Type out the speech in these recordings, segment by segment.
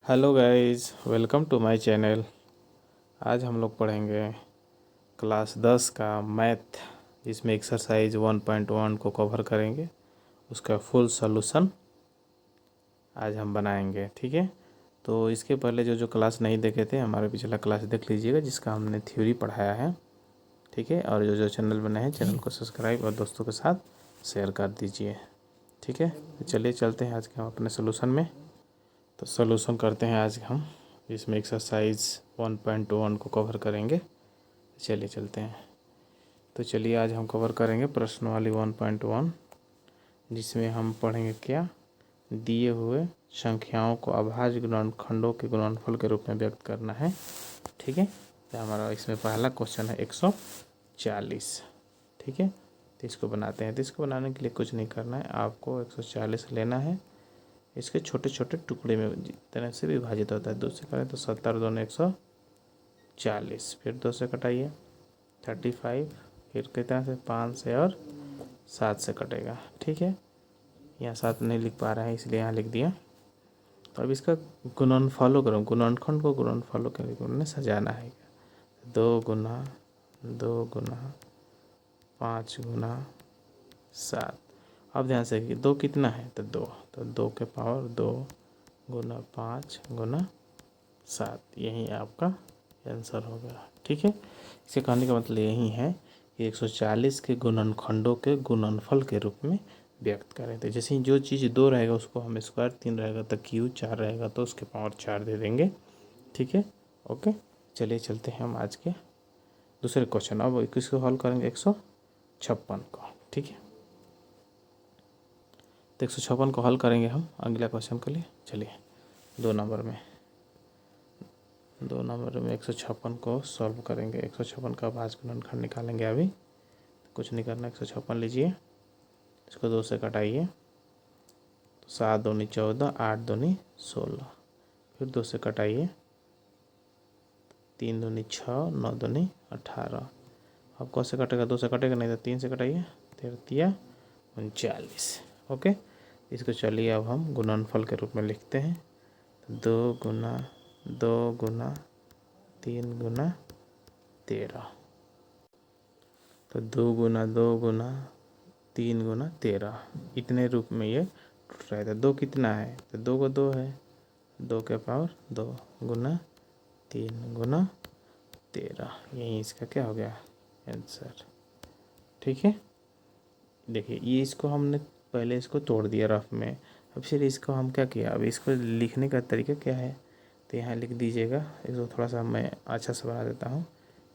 Hello guys, welcome to my channel. आज हम लोग पढ़ेंगे क्लास 10 का मैथ, जिसमें एक्सरसाइज 1.1 को कवर करेंगे। उसका फुल सॉल्यूशन आज हम बनाएंगे, ठीक है। तो इसके पहले जो क्लास नहीं देखे थे, हमारा पिछला क्लास देख लीजिएगा, जिसका हमने थ्योरी पढ़ाया है, ठीक है। और जो चैनल बने हैं, चैनल को सब्सक्राइब और दोस्तों के साथ शेयर कर दीजिए, ठीक है। तो चलिए चलते हैं आज के हम अपने सोल्यूशन में। तो सोल्यूशन करते हैं आज हम, इसमें एक्सरसाइज 1.1 को कवर करेंगे। चलिए चलते हैं। तो चलिए आज हम कवर करेंगे प्रश्नवाली 1.1, जिसमें हम पढ़ेंगे क्या, दिए हुए संख्याओं को अभाज्य गुणनखंडों के गुणनफल के रूप में व्यक्त करना है, ठीक है। तो हमारा इसमें पहला क्वेश्चन है 140, ठीक है। तो इसको बनाते हैं। तो इसको बनाने के लिए कुछ नहीं करना है, आपको 140 लेना है। इसके छोटे छोटे टुकड़े में जितने से विभाजित होता है, 2 से करें तो 70 दूनी 140, फिर 2 से कटाइए 35, फिर कितना से 5 से और 7 से कटेगा, ठीक है। यहाँ 7 नहीं लिख पा रहे हैं, इसलिए यहाँ लिख दिया। तो अब इसका गुणनफलों करो, गुणनखंड को गुणनफलों के रूप में सजाना है। 2 गुना 2 गुना 5 गुना 7। अब ध्यान से कि 2 कितना है, तो 2, तो 2 के पावर 2 गुना 5 गुना 7, यही आपका आंसर हो गया, ठीक है। इसे कहने का मतलब यही है कि 140 के गुणनखंडों के गुणनफल के रूप में व्यक्त करें। तो जैसे ही जो चीज़ 2 रहेगा उसको हम स्क्वायर, 3 रहेगा तो क्यू, 4 रहेगा तो उसके पावर 4 दे देंगे, ठीक है। ओके, चलिए चलते हैं हम आज के दूसरे क्वेश्चन। अब किसको हल करेंगे, 156 को, ठीक है। तो 156 को हल करेंगे हम अगला क्वेश्चन के लिए। चलिए 2 नंबर में 156 को सॉल्व करेंगे। 156 का भाज्य गुणनखंड निकालेंगे। अभी कुछ नहीं करना, 156 लीजिए, इसको 2 से कटाइए तो 7 दूनी 14, 8 दूनी 16, फिर 2 से कटाइए 3 दूनी 6, 9 दूनी 18। अब कौन से कटेगा, 2 से कटेगा नहीं तो 3 से कटाइए, 13 39। ओके, इसको चलिए अब हम गुणनफल के रूप में लिखते हैं। 2 गुना 2 गुना 3 गुना 13, तो 2 गुना 2 गुना 3 गुना 13, इतने रूप में ये टूट रहा है। तो 2 कितना है, तो 2 को 2 है, 2 के पावर 2 गुना 3 गुना 13, यही इसका क्या हो गया आंसर, ठीक है। देखिए ये इसको हमने पहले इसको तोड़ दिया रफ में, अब फिर इसको हम क्या किया, अब इसको लिखने का तरीका क्या है, तो यहाँ लिख दीजिएगा। इसको थोड़ा सा मैं अच्छा से बना देता हूँ,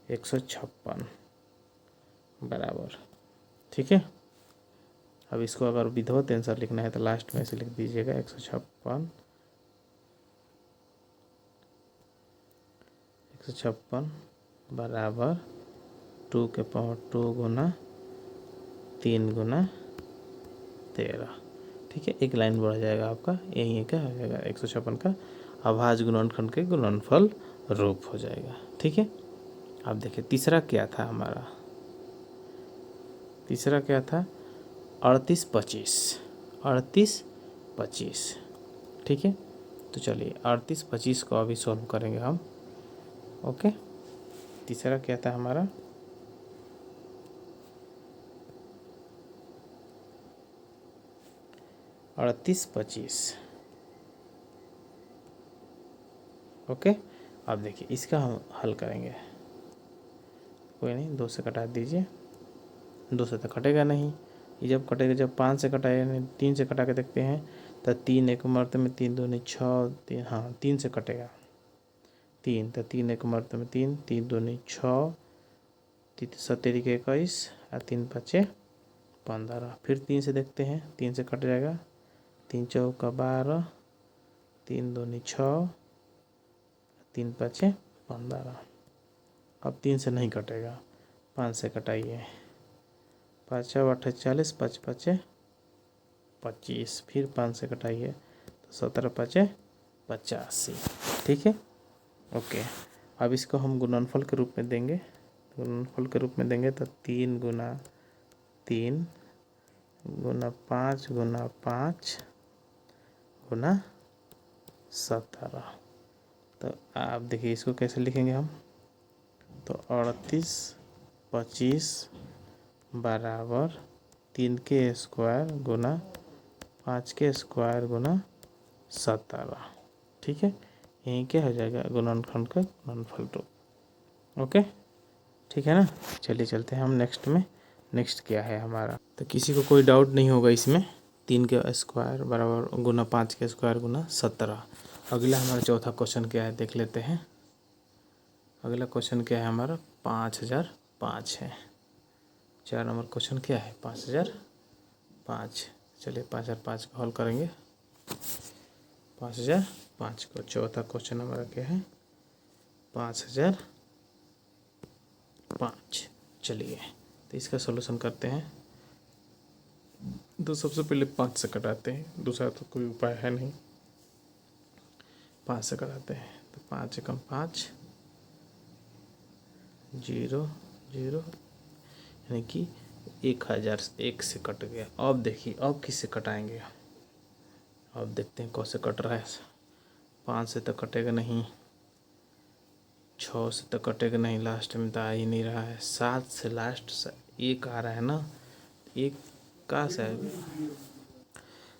156 बराबर, ठीक है। अब इसको अगर विधिवत आंसर लिखना है तो लास्ट में से लिख दीजिएगा 156 बराबर 2 के पावर 2 गुना 3 गुना 13, ठीक है। एक लाइन बढ़ जाएगा आपका, यही क्या हो जाएगा 156 का अभाज्य गुणनखंड के गुणनफल रूप हो जाएगा, ठीक है। अब देखिए तीसरा क्या था हमारा, तीसरा क्या था 38 25, 38 25, ठीक है। तो चलिए 38 25 को अभी सॉल्व करेंगे हम। ओके, तीसरा क्या था हमारा 38 25। ओके, अब देखिए इसका हम हल करेंगे। कोई नहीं, 2 से कटा दीजिए, 2 से तो कटेगा नहीं, ये जब कटेगा, जब 5 से कटाएगा, 3 से कटा के देखते हैं तो 3 एक मर्त में 3 दूनी 6, 3, हाँ 3 से कटेगा 3, तो 3 एक मर्त में 3, 3 दूनी 6, 17 के 21 और 3 5 15, फिर 3 से देखते हैं, 3 से कट जाएगा, 3 चौका 12, 3 दूनी 6, 3 5 15। अब 3 से नहीं कटेगा, 5 से कटाइए, 5 48, 5 5 25, फिर 5 से कटाइए तो 17 5 85, ठीक है। ओके, अब इसको हम गुणनफल के रूप में देंगे। गुणनफल के रूप में देंगे तो 3 गुना 3 गुना 5 गुना 5 गुना 17। तो आप देखिए इसको कैसे लिखेंगे हम, तो 38 25 बराबर 3 के स्क्वायर गुना 5 के स्क्वायर गुना 17। ठीक है, यहीं क्या हो जाएगा गुणनखंड का गुणनफल रूप। ओके, ठीक है ना। चलिए चलते हैं हम नेक्स्ट में। नेक्स्ट क्या है हमारा, तो किसी को कोई डाउट नहीं होगा इसमें। 3 के स्क्वायर बराबर गुना 5 के स्क्वायर गुना 17। अगला हमारा चौथा क्वेश्चन क्या है देख लेते हैं। अगला क्वेश्चन क्या है हमारा, 5005 है। 4 नंबर क्वेश्चन क्या है, 5005। चलिए 5005 को हल करेंगे। 5005 को चौथा क्वेश्चन हमारा क्या है, 5005। चलिए तो इसका सॉल्यूशन करते हैं। तो सबसे पहले 5 से कटाते हैं, दूसरा तो कोई उपाय है नहीं। 5 से कटाते हैं तो 5 एकम 5, 0 0, यानी कि 1000 1 से कट गया। अब देखिए अब किससे कटाएंगे, अब देखते हैं कैसे कट रहा है। 5 से तो कटेगा नहीं, 6 से तो कटेगा नहीं, लास्ट में तो आ ही नहीं रहा है। 7 से लास्ट एक आ रहा है ना, एक कहाँ से आएगा।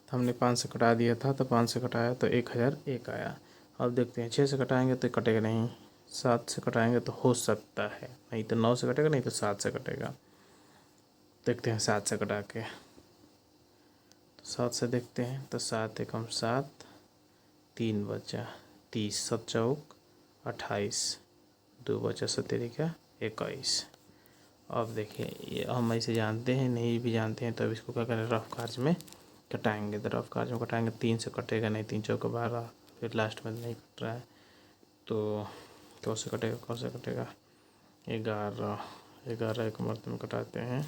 तो हमने 5 से कटा दिया था, तो 5 से कटाया तो 1001 आया। अब देखते हैं 6 से कटाएंगे तो कटेगा नहीं, 7 से कटाएंगे तो हो सकता है, नहीं तो 9 से कटेगा, नहीं तो 7 से कटेगा। देखते हैं 7 से कटा के, तो 7 से देखते हैं तो 7 एकम 7, 3 बचा 30, 7 चौक 28, 2 बचा 17 क्या 21। अब देखिए ये हम ऐसे जानते हैं, नहीं भी जानते हैं, तब इसको क्या करें, रफ कार्य में कटाएंगे। तो रफ कार्य में कटाएंगे 3 से कटेगा नहीं, 3 चौक 12, फिर लास्ट में नहीं कट रहा है तो कैसे कटेगा, कैसे कटेगा 11, 11 एक मर्त में कटाते हैं,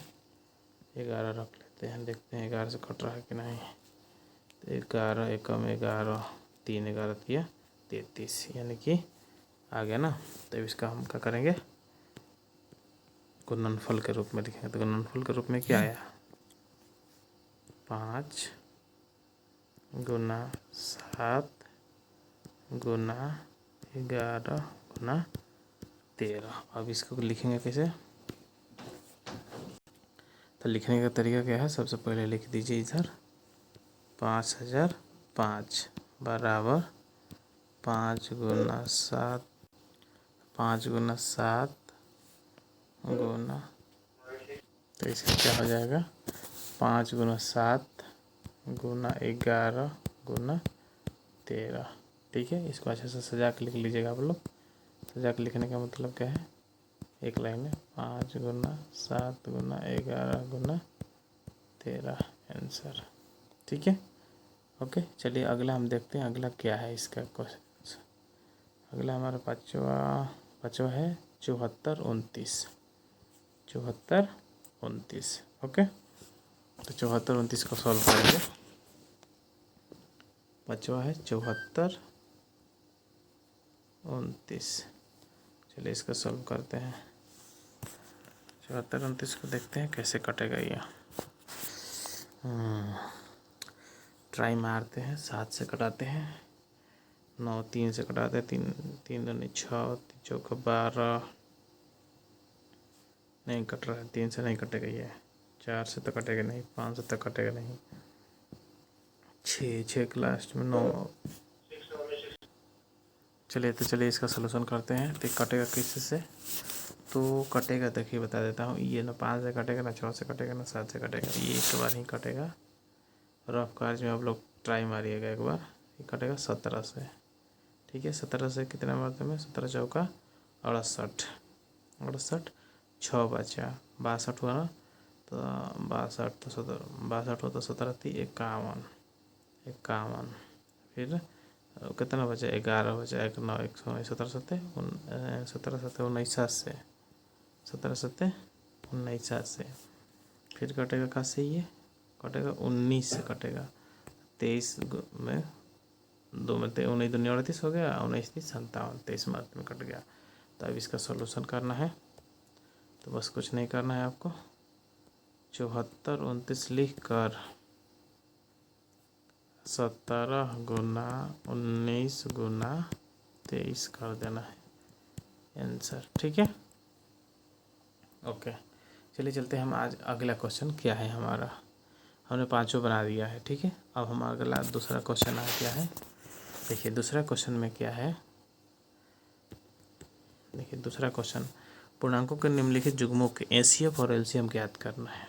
11 रख लेते हैं, देखते हैं 11 से कट रहा है कि नहीं। तो 11 एकम 11, 3 11 किया 33, यानी कि आ गया ना। तो इसका हम क्या करेंगे, गुणनफल के रूप में लिखेंगे। तो गुणनफल के रूप में क्या आया, 5 गुना 7 गुना 11 गुना 13। अब इसको लिखेंगे कैसे, तो लिखने का तरीका क्या है, सबसे पहले लिख दीजिए इधर 5005 बराबर 5 गुना 7, 5 गुना 7 गुना, तो इसका क्या हो जाएगा 5 गुना 7 गुना 11 गुना 13। ठीक है, इसको अच्छे से सजा के लिख लीजिएगा आप लोग। सजा के लिखने का मतलब क्या है, एक लाइन में 5 गुना 7 गुना 11 गुना 13 आंसर। ठीक है, ओके। चलिए अगला हम देखते हैं, अगला क्या है इसका क्वेश्चन। अगला हमारा पाँचवा है 74 29, 74 29। ओके, तो 74 29 को सॉल्व करेंगे। पाँचवा है 74 29। चलिए इसका सॉल्व करते हैं। 74 29 को देखते हैं कैसे कटेगा ये। ट्राई मारते हैं, 7 से कटाते हैं, 9 3 से कटाते हैं, 3 3 दूनी 6, 3 चौका 12, नहीं कट रहा है, 3 से नहीं कटेगा ये, 4 से तो कटेगा नहीं, 5 से तो कटेगा नहीं, 6 के लास्ट में 9। चलिए इसका सलूशन करते हैं। तो कटेगा किस से, तो कटेगा देखिए बता देता हूँ, ये ना 5 से कटेगा, ना 6 से कटेगा, ना 7 से कटेगा, ये एक बार ही कटेगा। रफ कार्य में आप लोग ट्राई मारिएगा एक बार, ये कटेगा 17 से। ठीक है, 17 से कितना मारते में, 17 चौका 68, 68, 6 बचा 62 हुआ ना, तो 62 तो 62 हो तो 17 थी 51, 51, फिर कितना बचा 11 बचा, 1 9 1 17 सत्ते 17 सत्ते 19 से, 17 सत्ते 19 से, फिर कटेगा कहाँ से, ये कटेगा 19 से कटेगा, 23 में 2 में 19 दूनी 38 हो गया, 19 30 57, 23 मार्क में कट गया। तो अब इसका सॉल्यूशन करना है, तो बस कुछ नहीं करना है आपको, 74 29 लिख कर 17 गुना 19 गुना 23 कर देना है आंसर। ठीक है, ओके। चलिए चलते हैं हम आज अगला क्वेश्चन क्या है हमारा। हमने पांचों बना दिया है। ठीक है, अब हमारा अगला दूसरा क्वेश्चन आ गया है। देखिए दूसरा क्वेश्चन में क्या है। देखिए दूसरा क्वेश्चन, पूर्णांकों के निम्नलिखित युग्मों के एचसीएफ और एलसीएम ज्ञात करना है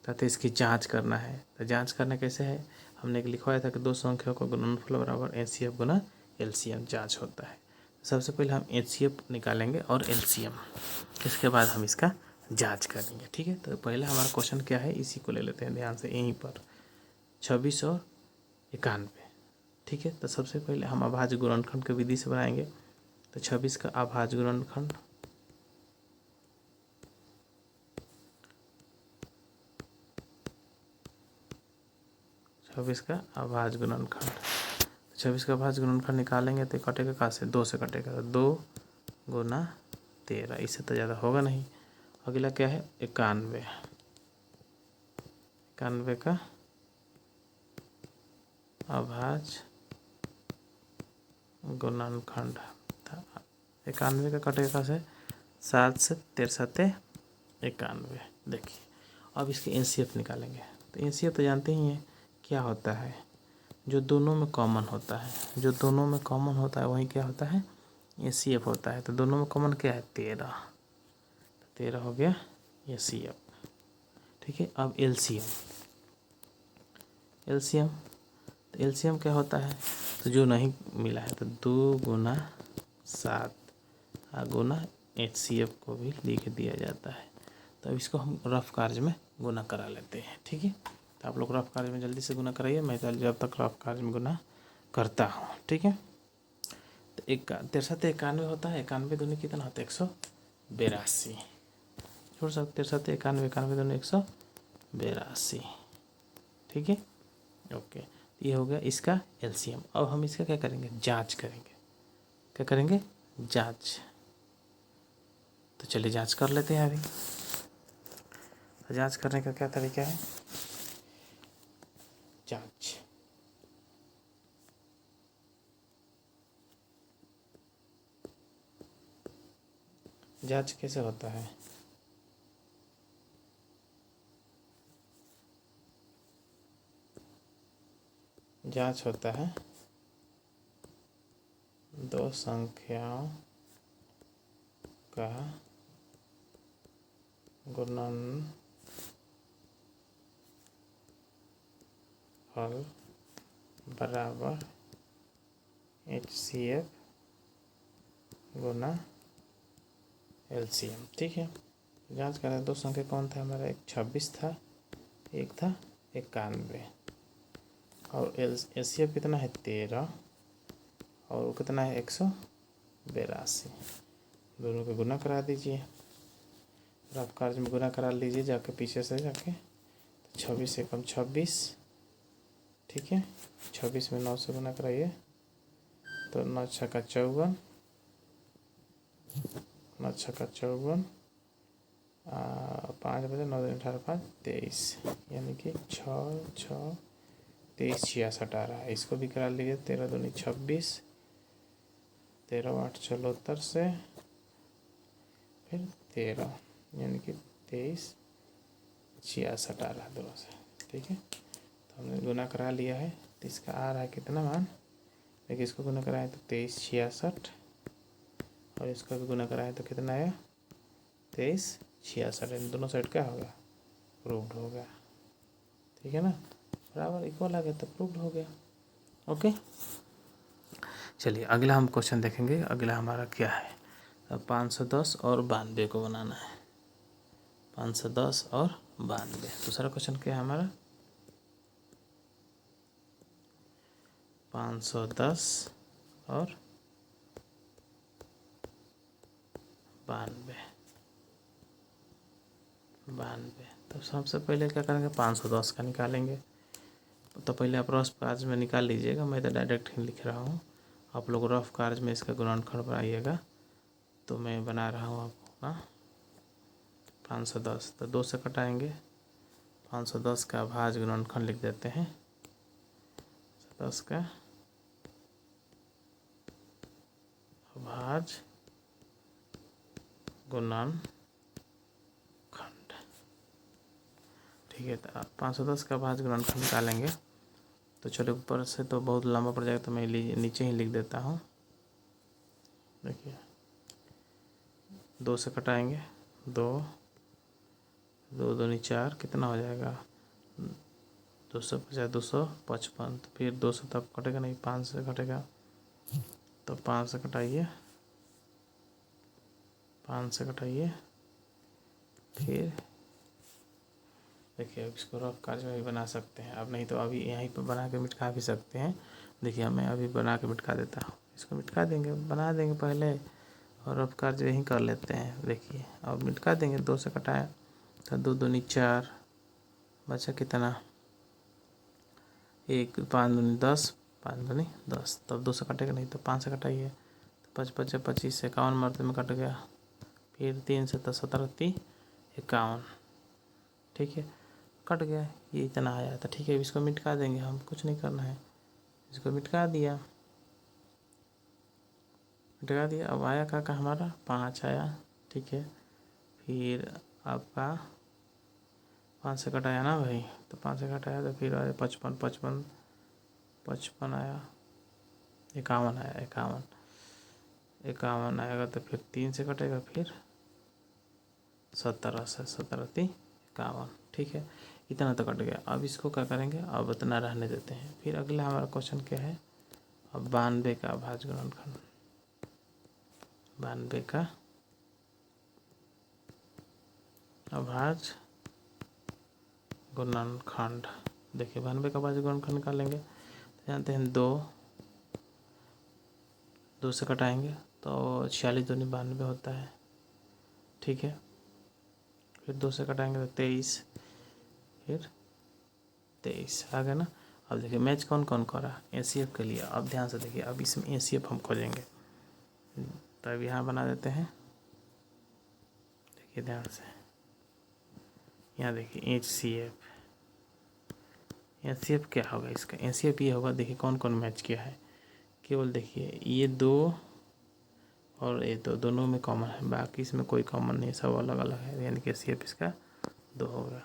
तथा इसकी जांच करना है। तो जांच करना कैसे है, हमने लिखवाया था कि दो संख्याओं का गुणनफल बराबर एचसीएफ गुना एलसीएम जांच होता है। सबसे पहले हम एचसीएफ निकालेंगे और एलसीएम, इसके बाद हम इसका जांच करेंगे। ठीक है, तो पहले हमारा क्वेश्चन क्या है इसी को ले लेते हैं ध्यान से यहीं पर, 26 और 91। ठीक है, तो सबसे पहले हम अभाज्य गुणनखंड की विधि से बनाएंगे। तो 26 का अभाज्य गुणनखंड, 26 का अभाज्य गुणनखंड, 26 का अभाज्य गुणनखंड निकालेंगे तो कटेगा कहाँ से, 2 से कटेगा। तो 2 गुना 13, इससे तो ज़्यादा होगा नहीं। अगला क्या है 91, 91 का अभाज्य गुणनखंड, 91 का कटेगा कहाँ से, 7 से 13 91। देखिए अब इसके एनसीएफ निकालेंगे। तो एनसीएफ तो जानते ही हैं क्या होता है, जो दोनों में कॉमन होता है, जो दोनों में कॉमन होता है वही क्या होता है, एचसीएफ होता है। तो दोनों में कॉमन क्या है 13, 13 हो गया एचसीएफ। ठीक है, अब एलसीएम, एलसीएम, तो एलसीएम क्या होता है, तो जो नहीं मिला है तो 2 गुना 7 गुना एचसीएफ को भी लिख दिया जाता है। तो अब इसको हम रफ कार्य में गुना करा लेते हैं। ठीक है, तो आप लोग रफ कार्य में जल्दी से गुना कराइए, मैं तो जब तक रफ कार्य में गुना करता हूँ। ठीक है, तो 63 91 होता है, 91 दूनी कितना होता है 182, छोड़ सकते 63 91 91 दूनी 182। ठीक है, ओके, ये हो गया इसका एलसीएम। अब हम इसका क्या करेंगे, जांच करेंगे। क्या करेंगे, जांच। तो चलिए जांच कर लेते हैं अभी। तो जांच करने का क्या तरीका है, जांच, जांच कैसे होता है, जांच होता है दो संख्याओं का गुणनफल बराबर एचसीएफ गुना एलसीएम। ठीक है, जांच करें दो संख्या कौन था हमारा, एक 26 था, एक था 91, और एलसीएफ कितना है 13, और वो कितना है 182। दोनों को गुना करा दीजिए, रफ कार्य में गुना करा लीजिए जाके पीछे से जाके। तो 26 से कम 26, ठीक है, 26 में 9 से गुना कराइए तो 9 छक्का 54, 9 छक्का 54, 5 बजे 9 दिन 18 5 23, यानी कि 6 6 23 66 18। इसको भी करा लीजिए, 13 दूनी 26, 13 8 74 से फिर 13, यानी कि 23 66 18 दोनों से। ठीक है, तो हमने गुना करा लिया है। तो इसका आ रहा है कितना मान, देखिए इसको गुना कराएं तो 23 66, और इसका भी गुना कराएं तो कितना आया 23 66। इन दोनों साइड क्या होगा, प्रूव्ड होगा। ठीक है ना, बराबर इक्वल आ गया तो प्रूव्ड हो गया। ओके, चलिए अगला हम क्वेश्चन देखेंगे। अगला हमारा क्या है, अब 510 और 92 को बनाना है, 510 और 92। दूसरा क्वेश्चन क्या है हमारा, 510 और 92। तो सबसे पहले क्या करेंगे, 510 का निकालेंगे। तो पहले आप रफ कार्य में निकाल लीजिएगा, मैं तो डायरेक्ट ही लिख रहा हूँ, आप लोग रफ कार्य में इसका गुणनखंड बनाइएगा। तो मैं बना रहा हूँ आपको ना 510, तो 2 से कटाएंगे, 510 का अभाज्य गुणनखंड लिख देते हैं 10 का भाज गुणनखंड। ठीक है, तो 510 का भाज गुणनखंड निकालेंगे। तो चलो, ऊपर से तो बहुत लंबा पड़ जाएगा, तो मैं नीचे ही लिख देता हूँ। देखिए, 2 से कटाएंगे, 2 2 दूनी 4, कितना हो जाएगा 250 255। तो फिर 2 से तब कटेगा नहीं, 5 से कटेगा, तो 5 से कटाइए, 5 से कटाइए। फिर देखिए, अब इसको रफ कार्य में भी बना सकते हैं, अब नहीं तो अभी यहीं पर बना के मिटका भी सकते हैं। देखिए, मैं अभी बना के मिटका देता हूँ, इसको मिटका देंगे, बना देंगे पहले, और रफ कार्य यहीं कर लेते हैं। देखिए, अब मिटका देंगे, 2 से कटाया तो 2 दूनी 4, बचा कितना 1, 5 दूनी 10, 5 दूनी 10, तब 2 से कटेगा नहीं, तो 5 से कटाइए, तो 5 5 25, 51 मरते में कट गया। फिर 3 से तो 17 3 51, ठीक है, कट गया, ये इतना आया था। ठीक है, अब इसको मिटका देंगे, हम कुछ नहीं करना है, इसको मिटका दिया, अब आया का हमारा 5 आया। ठीक है, फिर आपका 5 से कटाया ना भाई, तो 5 से कटाया तो फिर आया 55 55 55 आया, 51 आया, 51 51 आएगा, तो फिर 3 से कटेगा, फिर 17 से 17 3 51। ठीक है, इतना तो कट गया। अब इसको क्या करेंगे, अब इतना रहने देते हैं। फिर अगला हमारा क्वेश्चन क्या है, अब 92 का भाज गुणनखंड, 92 का अभाज्य गुणनखंड। देखिए, 92 का भाज्य गुणनखंड निकालेंगे, तो जानते हैं 2 से कटाएंगे तो 46 दूनी 92 होता है। ठीक है, फिर 2 से कटाएंगे तो 23, फिर 23 आ गया ना। अब देखिए, मैच कौन कौन करा एसीएफ के लिए। अब ध्यान से देखिए, अब इसमें एसीएफ हम खोजेंगे, तो अब यहाँ बना देते हैं। देखिए ध्यान से, यहाँ देखिए एच सी एफ क्या होगा इसका, एच ये होगा। देखिए कौन कौन मैच किया है, केवल देखिए ये 2 और ये दोनों में कॉमन है, बाकी इसमें कोई कॉमन नहीं है, सब अलग अलग है, यानी कि एच इसका 2 होगा।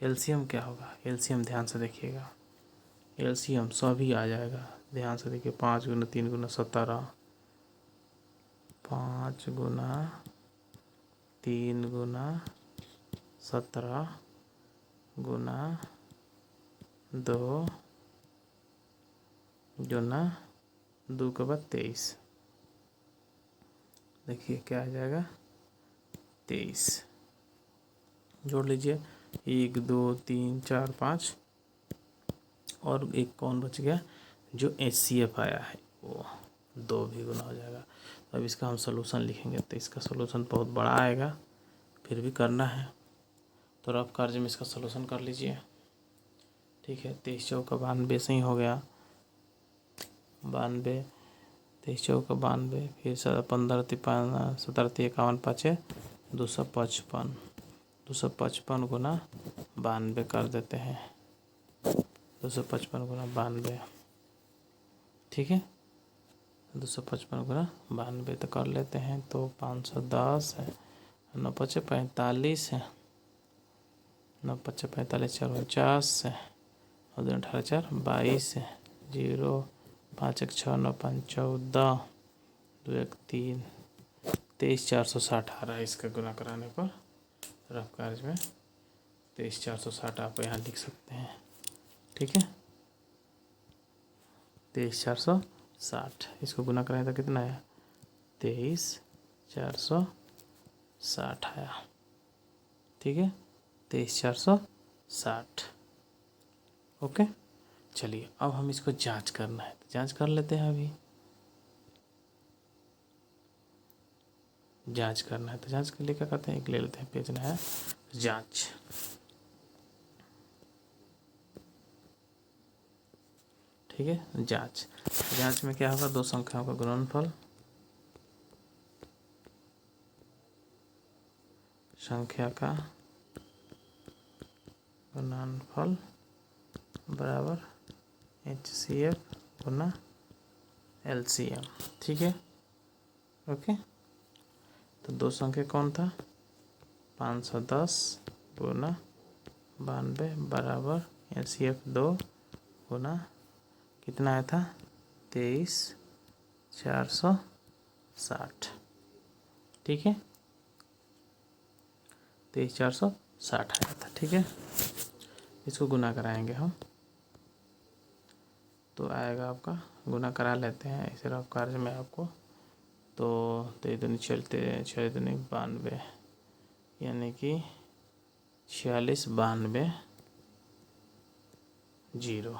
एलसीएम क्या होगा, एलसीएम ध्यान से देखिएगा, एलसीएम सभी आ जाएगा। ध्यान से देखिए, 5 गुना 3 गुना 17, 5 गुना 3 गुना 17 गुना 2 गुना 2 के बाद 23। देखिए क्या आ जाएगा 23, जोड़ लीजिए 1 2 3 4 5, और एक कौन बच गया, जो एचसीएफ आया है वो 2 भी गुना हो जाएगा। तो अब इसका हम सोल्यूशन लिखेंगे, तो इसका सोल्यूशन बहुत बड़ा आएगा, फिर भी करना है, तो रफ कार्य में इसका सोल्यूशन कर लीजिए। ठीक है, 23 चौका 92 से ही हो गया, 92, 23 चौका 92, फिर 15 53 17 51 5 255, 255 गुना 92 कर देते हैं, 255 गुना 92। ठीक है, 255 गुना 92 तो कर लेते हैं, तो 510 है, 9 5 45 है, 9 5 45 4 49 है, और 2 18 4 22 है, 0 5 1 6 9 5 14, 2 1 3 23 460 आ रहा है इसका गुना कराने पर। रफ कार्य में 23 460 आप यहाँ लिख सकते हैं। ठीक है, 23 460, इसको गुना कराएं तो कितना है 23 460 आया। ठीक है, 23 460। ओके, चलिए अब हम इसको जांच करना है, तो जांच कर लेते हैं। अभी जांच करना है, तो जांच के लिए क्या करते हैं, एक ले लेते हैं, पेज नया जांच। ठीक है, जांच, जांच में क्या होगा, 2 संख्याओं का गुणनफल, संख्या का गुणनफल बराबर HCF गुना LCM। ठीक है, ओके। तो दो संख्या कौन था, 510 गुना 92 बराबर HCF 2 गुना कितना आया था, 23,460। ठीक है, 23,460 आया था। ठीक है, इसको गुना कराएंगे हम तो आएगा आपका, गुना करा लेते हैं इस रफ कार्य में आपको। तो 3 चलते 6 दूनी 92 यानी कि 46 92 0,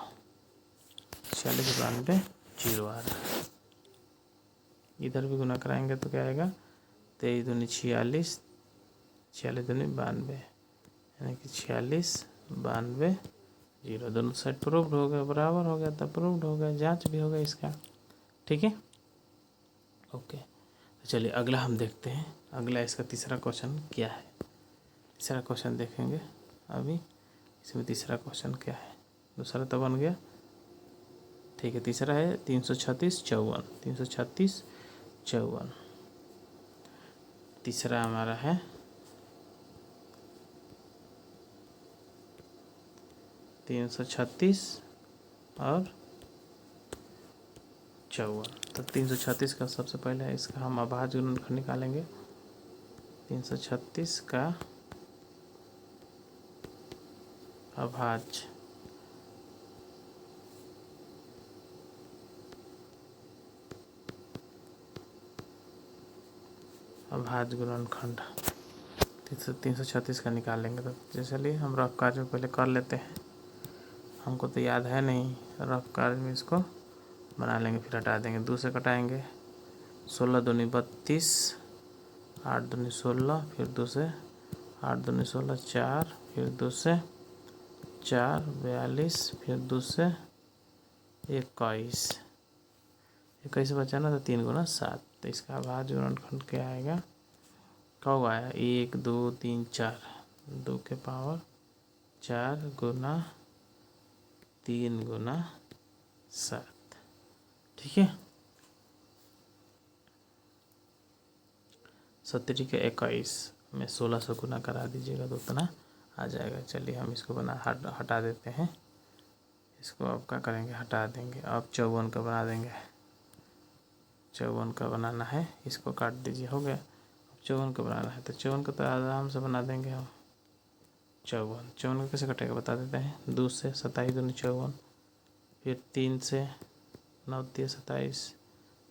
46 92 0 आ रहा है। इधर भी गुना कराएंगे तो क्या आएगा, 23 दूनी 46, 46 दूनी 92 यानी कि 46 92 0। दोनों साइड प्रूव्ड हो गया, बराबर हो गया, तब प्रूव्ड हो गया, जांच भी हो गया इसका। ठीक है, ओके। तो चलिए अगला हम देखते हैं, अगला इसका तीसरा क्वेश्चन क्या है। तीसरा क्वेश्चन देखेंगे अभी, इसमें तीसरा क्वेश्चन क्या है, दूसरा तो बन गया। ठीक है, तीसरा है 336 54, 336 54। तीसरा हमारा है 336 और 54। तो 336 का सबसे पहले है इसका हम अभाज्य गुणनखंड निकालेंगे। 336 का अभाज्य गुणनखंड 336 का निकालेंगे। तो चलिए हम रफ कार्य में पहले कर लेते हैं, हमको तो याद है नहीं, रफ कार्य में इसको बना लेंगे, फिर हटा देंगे। 2 से कटाएंगे, 16 दूनी 32, 8 दूनी 16, फिर 2 से 8 दूनी 16 4, फिर 2 से 4 42, फिर 2 से 21, 21 बचा ना, तो 3 गुना 7। तो इसका अभाज्य गुणनखंड क्या आएगा, कब आया, 1 2 3 4, 2 के पावर 4 गुना 3 गुना 7। ठीक है, 70 के 21 में 16 से गुना करा दीजिएगा तो उतना आ जाएगा। चलिए हम इसको हटा देते हैं, इसको अब क्या करेंगे, हटा देंगे। अब 54 का बना देंगे, 54 का बनाना है, इसको काट दीजिए, हो गया। अब 54 का बनाना है तो 54 का तो आराम से बना देंगे हम। 54 का कैसे कटेगा बता देते हैं। 2 से 27 दूनी 54, फिर 3 से 9 3 27,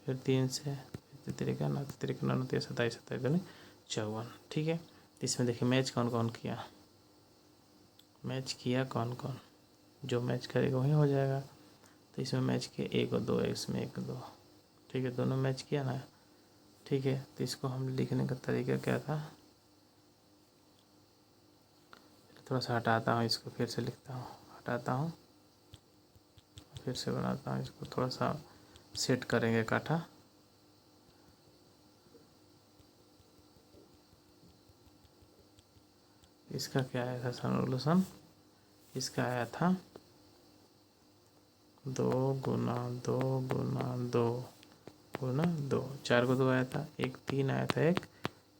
फिर 3 से 3 9 3 9 3 27, 27 दूनी 54। ठीक है, तो इसमें देखिए मैच कौन कौन किया, मैच किया कौन कौन, जो मैच करेगा वही हो जाएगा। तो इसमें मैच किया 1 और 2, इसमें 1 2। ठीक है, दोनों मैच किया ना। ठीक है, तो इसको हम लिखने का तरीका क्या था, थोड़ा सा हटाता हूँ, इसको फिर से लिखता हूँ, हटाता हूँ, फिर से बनाता हूँ, इसको थोड़ा सा सेट करेंगे काठा। इसका क्या आया था सॉल्यूशन, इसका आया था 2 गुना 2 गुना 2 गुना 2, 4 को 2 आया था, एक 3 आया था, एक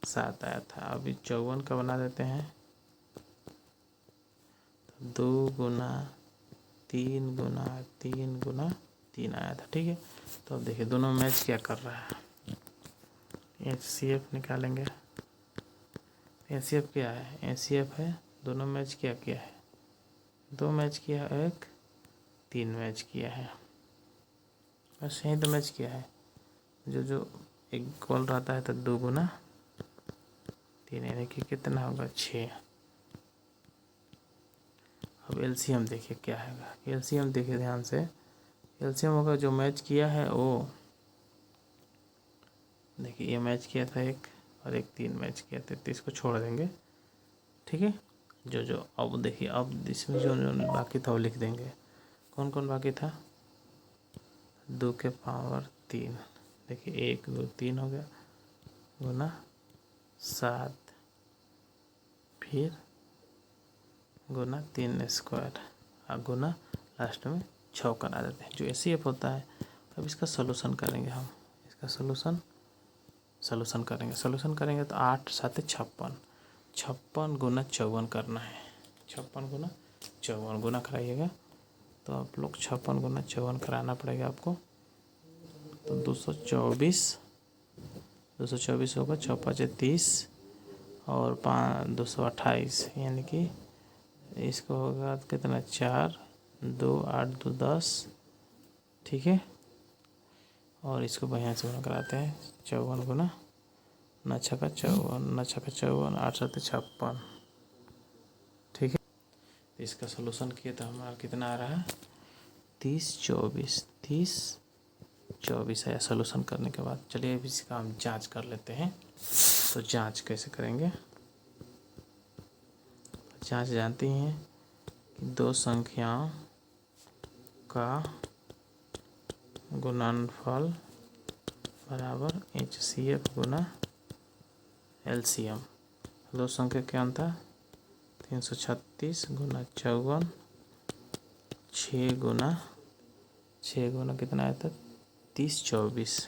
7 आया था। अभी 54 का बना देते हैं, 2 गुना 3 गुना 3 गुना 3 आया था। ठीक है, तो अब देखिए दोनों मैच क्या कर रहा है, HCF निकालेंगे। HCF क्या है, HCF है दोनों मैच क्या किया है, 2 मैच किया, एक 3 मैच किया है, बस यही तो मैच किया है। जो एक गोल रहता है तो 2 गुना 3 यानी कि कितना होगा 6। अब LCM देखिए क्या है, LCM देखिए ध्यान से, LCM होगा जो मैच किया है वो, देखिए ये मैच किया था एक, और एक 3 मैच किया था, तो इसको छोड़ देंगे। ठीक है, जो अब देखिए, अब इसमें जो बाकी था वो लिख देंगे। कौन कौन बाकी था, 2 के पावर 3, देखिए 1 2 3 हो गया, गुना 7, फिर गुना 3 स्क्वायर, और गुना लास्ट में 6 करा देते हैं, जो एचसीएफ होता है। अब इसका सोल्यूशन करेंगे हम, इसका सोल्यूशन करेंगे तो 8 7 56, 56 गुना 54 करना है, 56 गुना 54 गुना कराइएगा तो आप लोग 56 गुना 54 कराना पड़ेगा आपको। तो 224 होगा, 6 × 5 = 30 और 5 228, यानी कि इसको होगा कितना 4 2 8 2 10, ठीक है। और इसको बढ़िया से गुना कराते हैं, 54 गुना 9 × 6 = 54, 9 × 6 = 54, 8 × 7 = 56, ठीक है। तो इसका सोल्यूशन किए तो हमारा कितना आ रहा है 30 24 आया सोल्यूशन करने के बाद। चलिए अब इसका हम जांच कर लेते हैं। तो जांच कैसे करेंगे, जांच जानती हैं कि दो संख्याओं का गुणनफल बराबर HCF गुना LCM। दो संख्या क्या था 336 गुना 54, 6 गुना कितना आया था 30 24,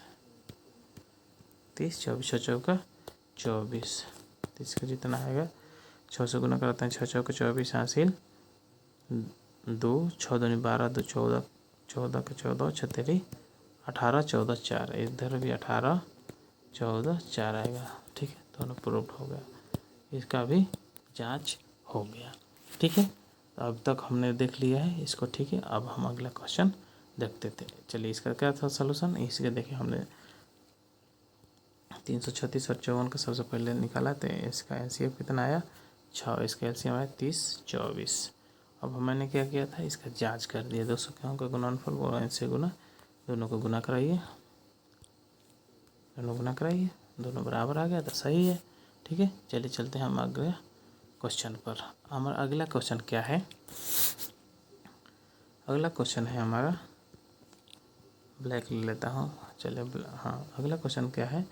30 24 चौका 24, 30 का जितना आएगा 6 से गुना करते हैं, 6 चौका 24 हासिल 2, 6 दूनी 12, 2 14, 14 का 14, 6 तेरी 18, 14 4, इधर भी 18 14 4 आएगा, ठीक है। दोनों प्रूफ हो गया, इसका भी जांच हो गया, ठीक है। तो अब तक हमने देख लिया है इसको, ठीक है। अब हम अगला क्वेश्चन देखते थे। चलिए इसका क्या था सोल्यूशन, इसके देखिए हमने 336 और 54 का सबसे पहले निकाला, तो इसका एलसीएम कितना आया 6, इसका एलसीएम आया 30 24। अब मैंने क्या किया था इसका जांच कर दिया, दो संख्याओं का गुणनफल वो इनसे गुना, दोनों को गुना कराइए, दोनों बराबर आ गया तो सही है, ठीक है। चलिए चलते हैं हम अगले क्वेश्चन पर। हमारा अगला क्वेश्चन क्या है, अगला क्वेश्चन है हमारा, ब्लैक ले लेता हूँ, चलिए हाँ। अगला क्वेश्चन क्या है,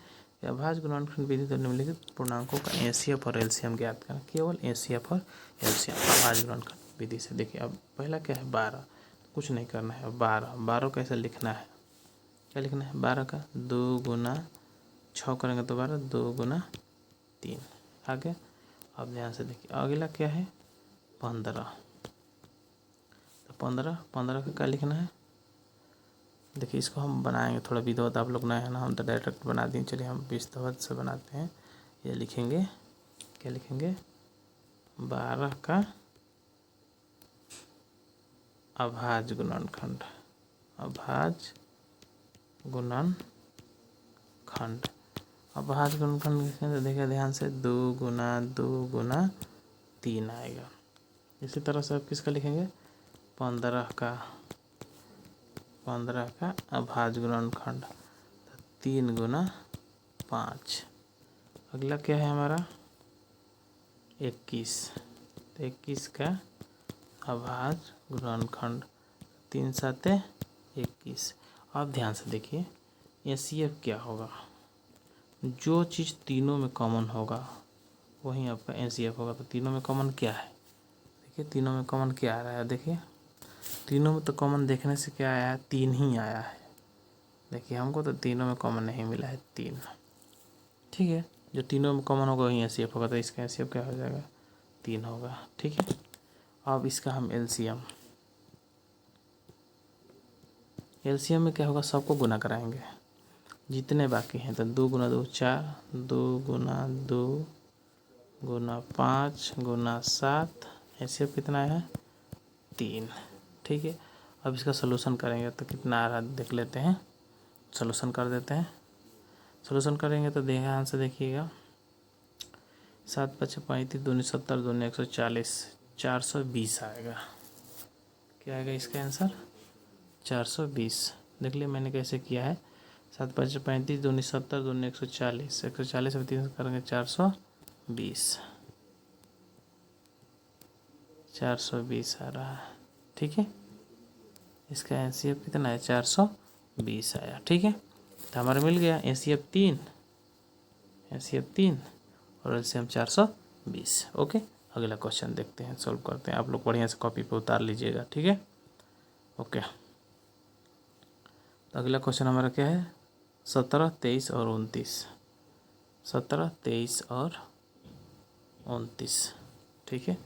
अभाज्य गुणनखंड विधि द्वारा निम्नलिखित पूर्णांकों का एचसीएफ और एलसीएम ज्ञात करना, केवल एचसीएफ और एलसीएम अभाज्य गुणनखंड विधि से। देखिए अब पहला क्या है 12, कुछ नहीं करना है। 12 कैसे लिखना है, क्या लिखना है 12 का 2 गुना 6 करेंगे तो 12, 2 गुना 3 आगे। अब ध्यान से देखिए अगला क्या है 15, तो 15 का क्या लिखना है, देखिए इसको हम बनाएंगे थोड़ा विधिवत, आप लोग नए हैं ना, हम तो डायरेक्ट बना दें। चलिए हम विधिवत से बनाते हैं। ये लिखेंगे, क्या लिखेंगे 12 का अभाज्य गुणनखंड, अभाज्य गुणनखंड। अभाज्य गुणनखंड लिखेंगे तो देखिए ध्यान से 2 गुना 3 आएगा। इसी तरह से आप किसका लिखेंगे 15 का अभाज्य गुणनखंड 3 गुना 5। अगला क्या है हमारा 21, तो 21 का अभाज्य गुणनखंड 3 7 21। अब ध्यान से देखिए एचसीएफ क्या होगा, जो चीज़ तीनों में कॉमन होगा वही आपका एचसीएफ होगा। तो तीनों में कॉमन क्या है, देखिए तीनों में कॉमन क्या आ रहा है, देखिए तीनों में तो कॉमन देखने से क्या आया है 3 ही आया है। देखिए हमको तो तीनों में कॉमन नहीं मिला है 3, ठीक है। जो तीनों में कॉमन होगा वही एचसीएफ होगा, तो इसका एचसीएफ क्या हो जाएगा 3 होगा, ठीक है। अब इसका हम एलसीएम में क्या होगा, सबको गुना कराएंगे जितने बाकी हैं। तो 2 गुना 2 4, 2 गुना 2 गुना 5 गुना 7, एचसीएफ कितना है 3, ठीक है। अब इसका सोल्यूशन करेंगे तो कितना आ रहा है देख लेते हैं, सोल्यूशन कर देते हैं। सोल्यूशन करेंगे तो ध्यान से देखिएगा 7 5 35, 2 70, 2 140, 420 आएगा। क्या आएगा इसका आंसर 420। देख लिया मैंने कैसे किया है, 7 5 35, 2 70, 2 140, 140 में 3 करेंगे 420 आ रहा है, ठीक है। इसका एचसीएफ कितना है 420 आया, ठीक है। तो हमारा मिल गया एचसीएफ 3 और एलसीएम 420। ओके, अगला क्वेश्चन देखते हैं, सॉल्व करते हैं। आप लोग बढ़िया से कॉपी पे उतार लीजिएगा, ठीक है। ओके, तो अगला क्वेश्चन हमारा क्या है? 17, 23 और 29। 17, 23 और 29, ठीक है।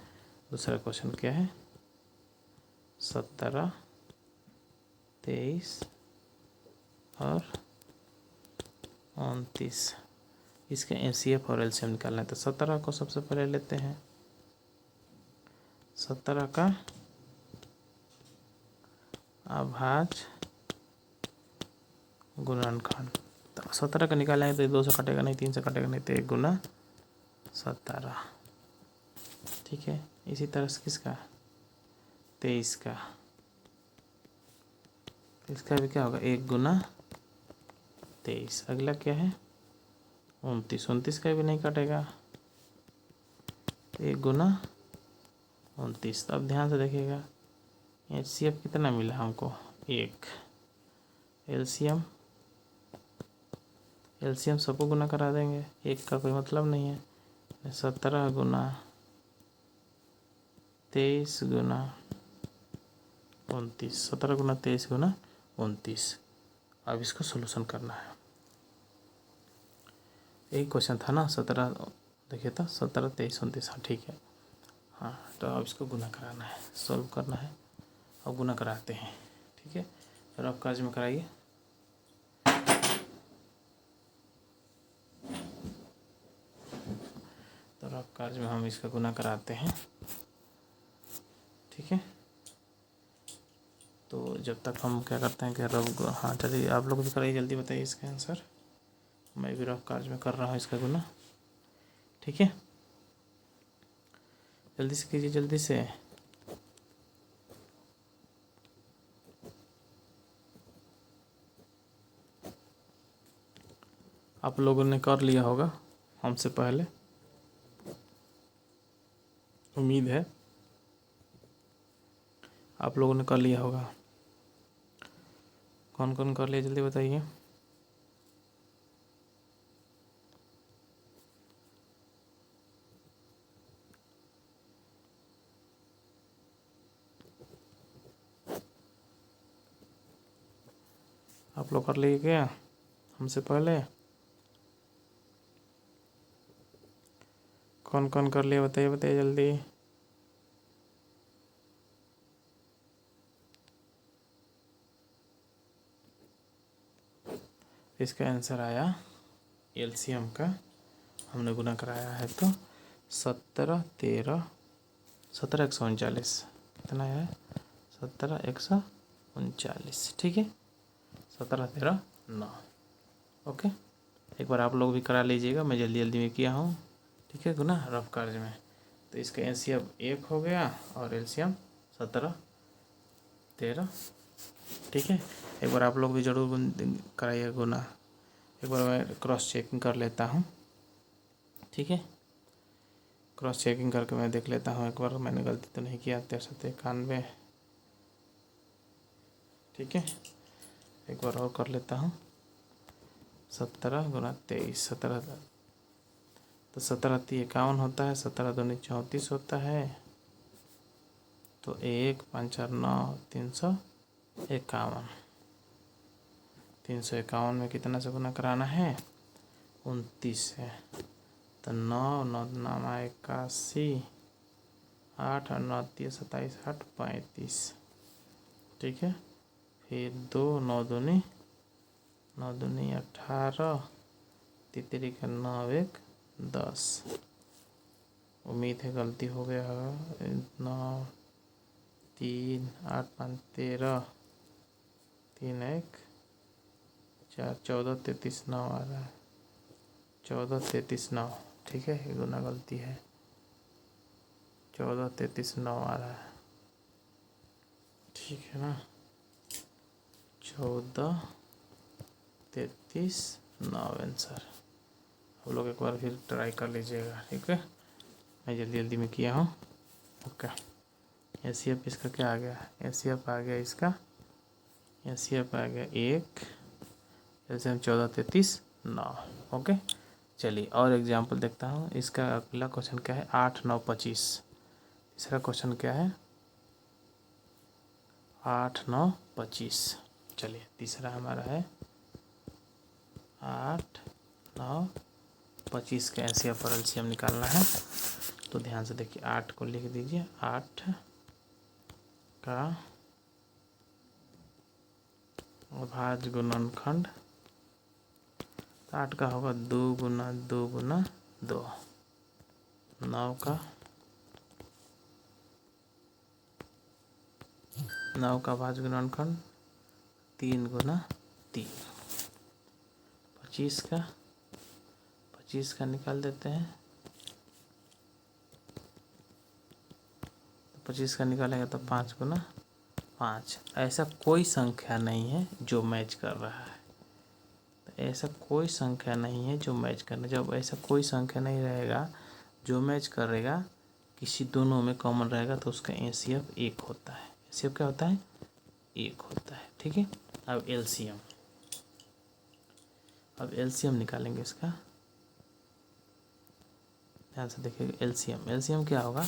दूसरा क्वेश्चन क्या है? 17, 23 और 29। इसके एचसीएफ और एलसीएम निकालना है। तो 17 को सबसे पहले लेते हैं। 17 का अभाज्य गुणनखंड, तो 17 का निकालेंगे तो 2 से कटेगा नहीं, 3 से कटेगा नहीं, तो 1 गुना 17, ठीक है। इसी तरह से किसका? 23 का, इसका भी क्या होगा? 1 गुना 23। अगला क्या है? 29। 29 का भी नहीं कटेगा, 1 गुना 29। तो अब ध्यान से देखिएगा, एचसीएफ कितना मिला हमको? 1। एलसीएम सबको गुना करा देंगे, 1 का कोई मतलब नहीं है। 17 गुना 23 गुना 29, 17 गुना 23 गुना 29। अब इसको सोल्यूशन करना है। एक क्वेश्चन था ना, 17 देखिए था, 17, 23, 29, हाँ ठीक है। हाँ, तो अब इसको गुना कराना है, सॉल्व करना है। अब गुना कराते हैं, ठीक है। फिर आप काज में कराइए। तो रफ कार्य में हम इसका गुना कराते हैं, ठीक है। तो जब तक हम क्या करते हैं कि रफ, हाँ चलिए आप लोग भी कराइए, जल्दी बताइए इसका आंसर। मैं भी रफ कार्य में कर रहा हूँ इसका गुना, ठीक है। जल्दी से कीजिए, जल्दी से। आप लोगों ने कर लिया होगा हमसे पहले, उम्मीद है आप लोगों ने कर लिया होगा। कौन कौन कर लिया, जल्दी बताइए। आप लोग कर लिए क्या हमसे पहले? कौन कौन कर लिया, बताइए बताइए जल्दी। इसका आंसर आया एलसीएम का हमने गुना कराया है, तो 17, 13, 17, 139 कितना है? 17, 139, ठीक है। 17, 13, 9, ओके। एक बार आप लोग भी करा लीजिएगा, मैं जल्दी जल्दी में किया हूँ, ठीक है, गुना रफ कार्य में। तो इसका एलसीएम 1 हो गया और एलसीएम 17, 13, ठीक है। एक बार आप लोग भी ज़रूर कराइए गुना। एक बार मैं क्रॉस चेकिंग कर लेता हूँ, ठीक है। क्रॉस चेकिंग करके मैं देख लेता हूँ एक बार, मैंने गलती तो नहीं किया। 63, 91, ठीक है। एक बार और कर लेता हूँ। 17 गुना 23, 17, तो 17 × 51 होता है, 17 दूनी 34 होता है, तो 1, 5, 4, 9, 351। 351 में कितना से गुना कराना है? 29 है, तो 9, 9 9 81, 8 और 9 27, 8 35, ठीक है। फिर 2, 9 दूनी 18, तितरी का 9, 1, 10। उम्मीद है गलती हो गया होगा। 9, 3, 8, 5, 13, 3, 1, 4, 14, 33, 9 आ रहा है। 14, 33, 9, ठीक है, ये गुना गलती है। 14, 33, 9 आ रहा है, ठीक है ना। 14, 33, 9 आंसर। आप लोग एक बार फिर ट्राई कर लीजिएगा, ठीक है। मैं जल्दी जल्दी में किया हूँ, ओके। एचसीएफ इसका क्या आ गया? एचसीएफ आ गया इसका, एचसीएफ आ गया 1, एलसीएम 14, 33, 9, ओके। चलिए और एग्जाम्पल देखता हूँ। इसका अगला क्वेश्चन क्या है? 8, 9, 25। तीसरा क्वेश्चन क्या है? 8 9 25। चलिए तीसरा हमारा है 8 9 25 का एनसीएफ और एलसीएम निकालना है। तो ध्यान से देखिए, 8 को लिख दीजिए, 8 का अभाज्य गुणनखंड, 8 का होगा 2 गुना 2 गुना 2। 9 का अभाज्य गुणनखंड 3 गुना 3। 25 का निकाल देते हैं। तो 25 का निकालेंगे तो 5 गुना 5। ऐसा कोई संख्या नहीं है जो मैच कर रहा है। तो ऐसा कोई संख्या नहीं है जो मैच करना। जब ऐसा कोई संख्या नहीं रहेगा जो मैच करेगा, किसी दोनों में कॉमन रहेगा, तो उसका एचसीएफ 1 होता है। एचसीएफ क्या होता है? 1 होता है। ठीक है। अब एलसीएम निकालेंगे इसका। ध्यान से देखिए, एलसीएम क्या होगा,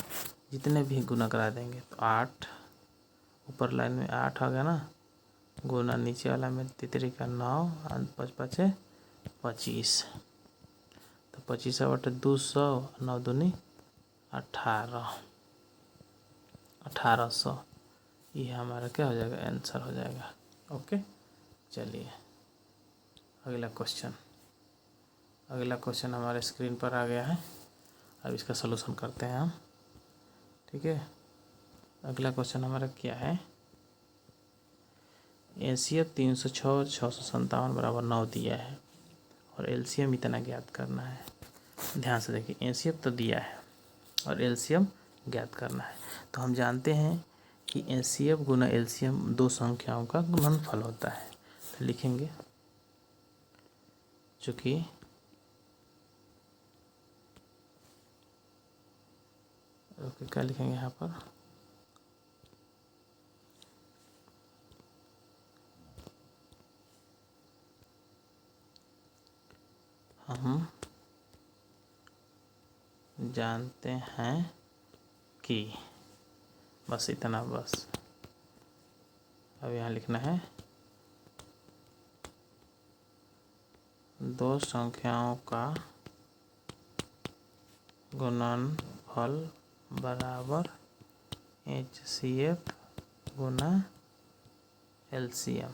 जितने भी गुना करा देंगे। तो 8 ऊपर लाइन में 8 आ गया ना, गुना नीचे वाला में 3 का 9, 5 5 25। तो 25 बटे 200, 9 दूनी 18, 1800। ये हमारा क्या हो जाएगा? आंसर हो जाएगा। ओके। चलिए अगला क्वेश्चन हमारे स्क्रीन पर आ गया है। अब इसका सलूशन करते हैं हम। ठीक है। अगला क्वेश्चन हमारा क्या है? एचसीएफ 306 और 657 बराबर 9 दिया है और एलसीएम इतना ज्ञात करना है। ध्यान से देखिए, एचसीएफ तो दिया है और एलसीएम ज्ञात करना है। तो हम जानते हैं कि एचसीएफ गुना एलसीएम दो संख्याओं का गुणनफल होता है। तो लिखेंगे, चूँकि क्या लिखेंगे यहाँ पर? हम जानते हैं कि, बस इतना, बस अब यहाँ लिखना है, दो संख्याओं का गुणनफल बराबर एचसीएफ गुना एलसीएम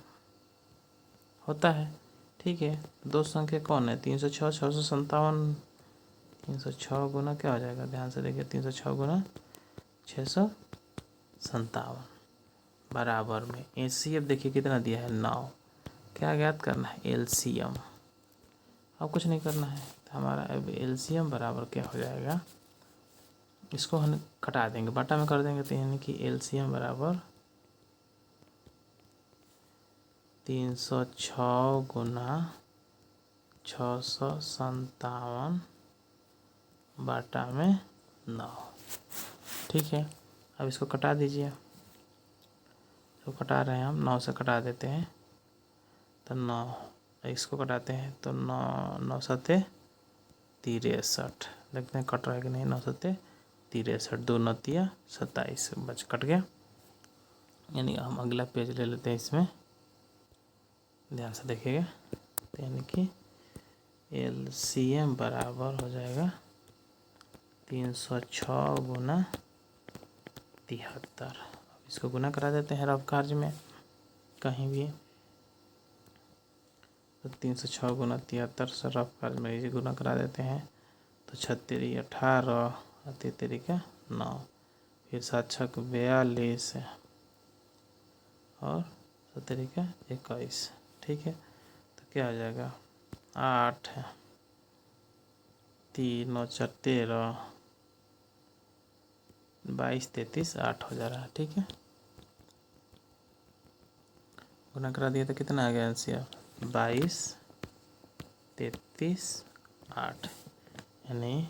होता है। ठीक है। दो संख्या कौन है? 306 657। 306 गुना क्या हो जाएगा? ध्यान से देखिए, 306 गुना 657 बराबर में एचसीएफ देखिए कितना दिया है? 9। क्या ज्ञात करना है? एलसीएम। अब कुछ नहीं करना है। तो हमारा अब एलसीएम बराबर क्या हो जाएगा? इसको हम कटा देंगे, बटा में कर देंगे। तो यानी कि एलसीएम बराबर 306 गुना 657 बटा में 9। ठीक है। अब इसको कटा दीजिए। तो कटा रहे हैं हम, 9 से कटा देते हैं तो 9, इसको कटाते हैं तो 9 9 सत्ते 63। देखते हैं कट रहा है कि नहीं। 9 सत्ते 63, 2 9 तिया 27, बच कट गया। यानी हम अगला पेज ले लेते हैं इसमें। ध्यान से देखिएगा। तो यानी कि एलसीएम बराबर हो जाएगा 306 गुना 73। इसको गुना करा देते हैं रफ कार्य में कहीं भी। तो 306 गुना 73 से रफ कार्य में इसे गुना करा देते हैं। तो 36 18 और 33 का 9, फिर 7 6 42 और 17 का 21। ठीक है। तो क्या हो जाएगा? 8 3 9 4 13, 22 33 8 हो जा रहा है। ठीक है। गुना करा दिया तो कितना आ गया आंसर? 22 33 8। यानी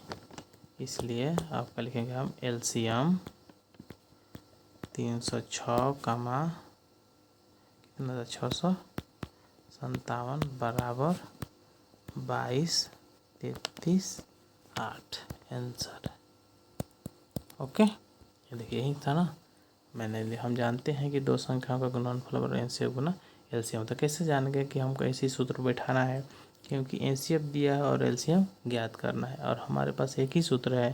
इसलिए आपका लिखेंगे हम एलसीएम 306 कमा कितना था? 657 बराबर 22 33 8 आंसर। ओके। ये देखिए, यही था ना, हम जानते हैं कि दो संख्याओं का गुणनफल बराबर एनसीएफ गुना एलसीएम। तो कैसे जान गए कि हमको ऐसी सूत्र बैठाना है, क्योंकि एनसीएफ दिया है और एलसीएम ज्ञात करना है, और हमारे पास एक ही सूत्र है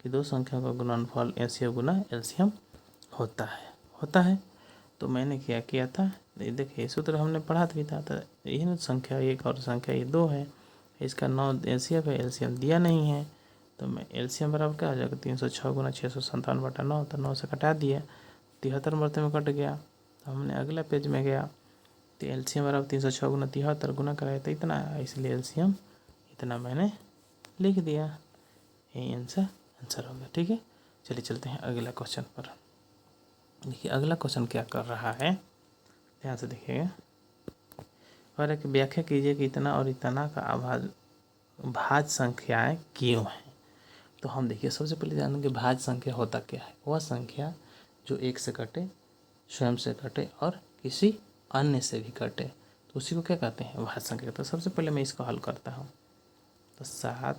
कि दो संख्याओं का गुणनफल एनसीएफ गुना एलसीएम होता है। तो मैंने क्या किया था, देखिए सूत्र हमने पढ़ा भी था, तो यही संख्या एक और संख्या ये दो है, इसका 9 एनसीएफ है, एलसीएम दिया नहीं है। तो मैं एलसीएम बराबर क्या हो जाएगा, 306 गुना 657/9, तो 9 से कटा दिया, 73 मरते में कट गया। तो हमने अगला पेज में गया, तो एलसीएम बराबर 306 गुना 73 गुना कराया तो इतना आया, इसलिए एलसीएम इतना मैंने लिख दिया। यही आंसर हो गया। ठीक है, चलिए चलते हैं अगला क्वेश्चन पर। देखिए अगला क्वेश्चन क्या कर रहा है, ध्यान से देखिएगा। और एक व्याख्या कीजिए कि इतना और इतना का भाज्य संख्याएं क्यों हैं। तो हम देखिए सबसे पहले जानेंगे भाज्य संख्या होता क्या है। वह संख्या जो एक से कटे, स्वयं से कटे और किसी अन्य से भी कटे, तो उसी को क्या कहते हैं, भाज्य संख्या। तो सबसे पहले मैं इसको हल करता हूँ। तो 7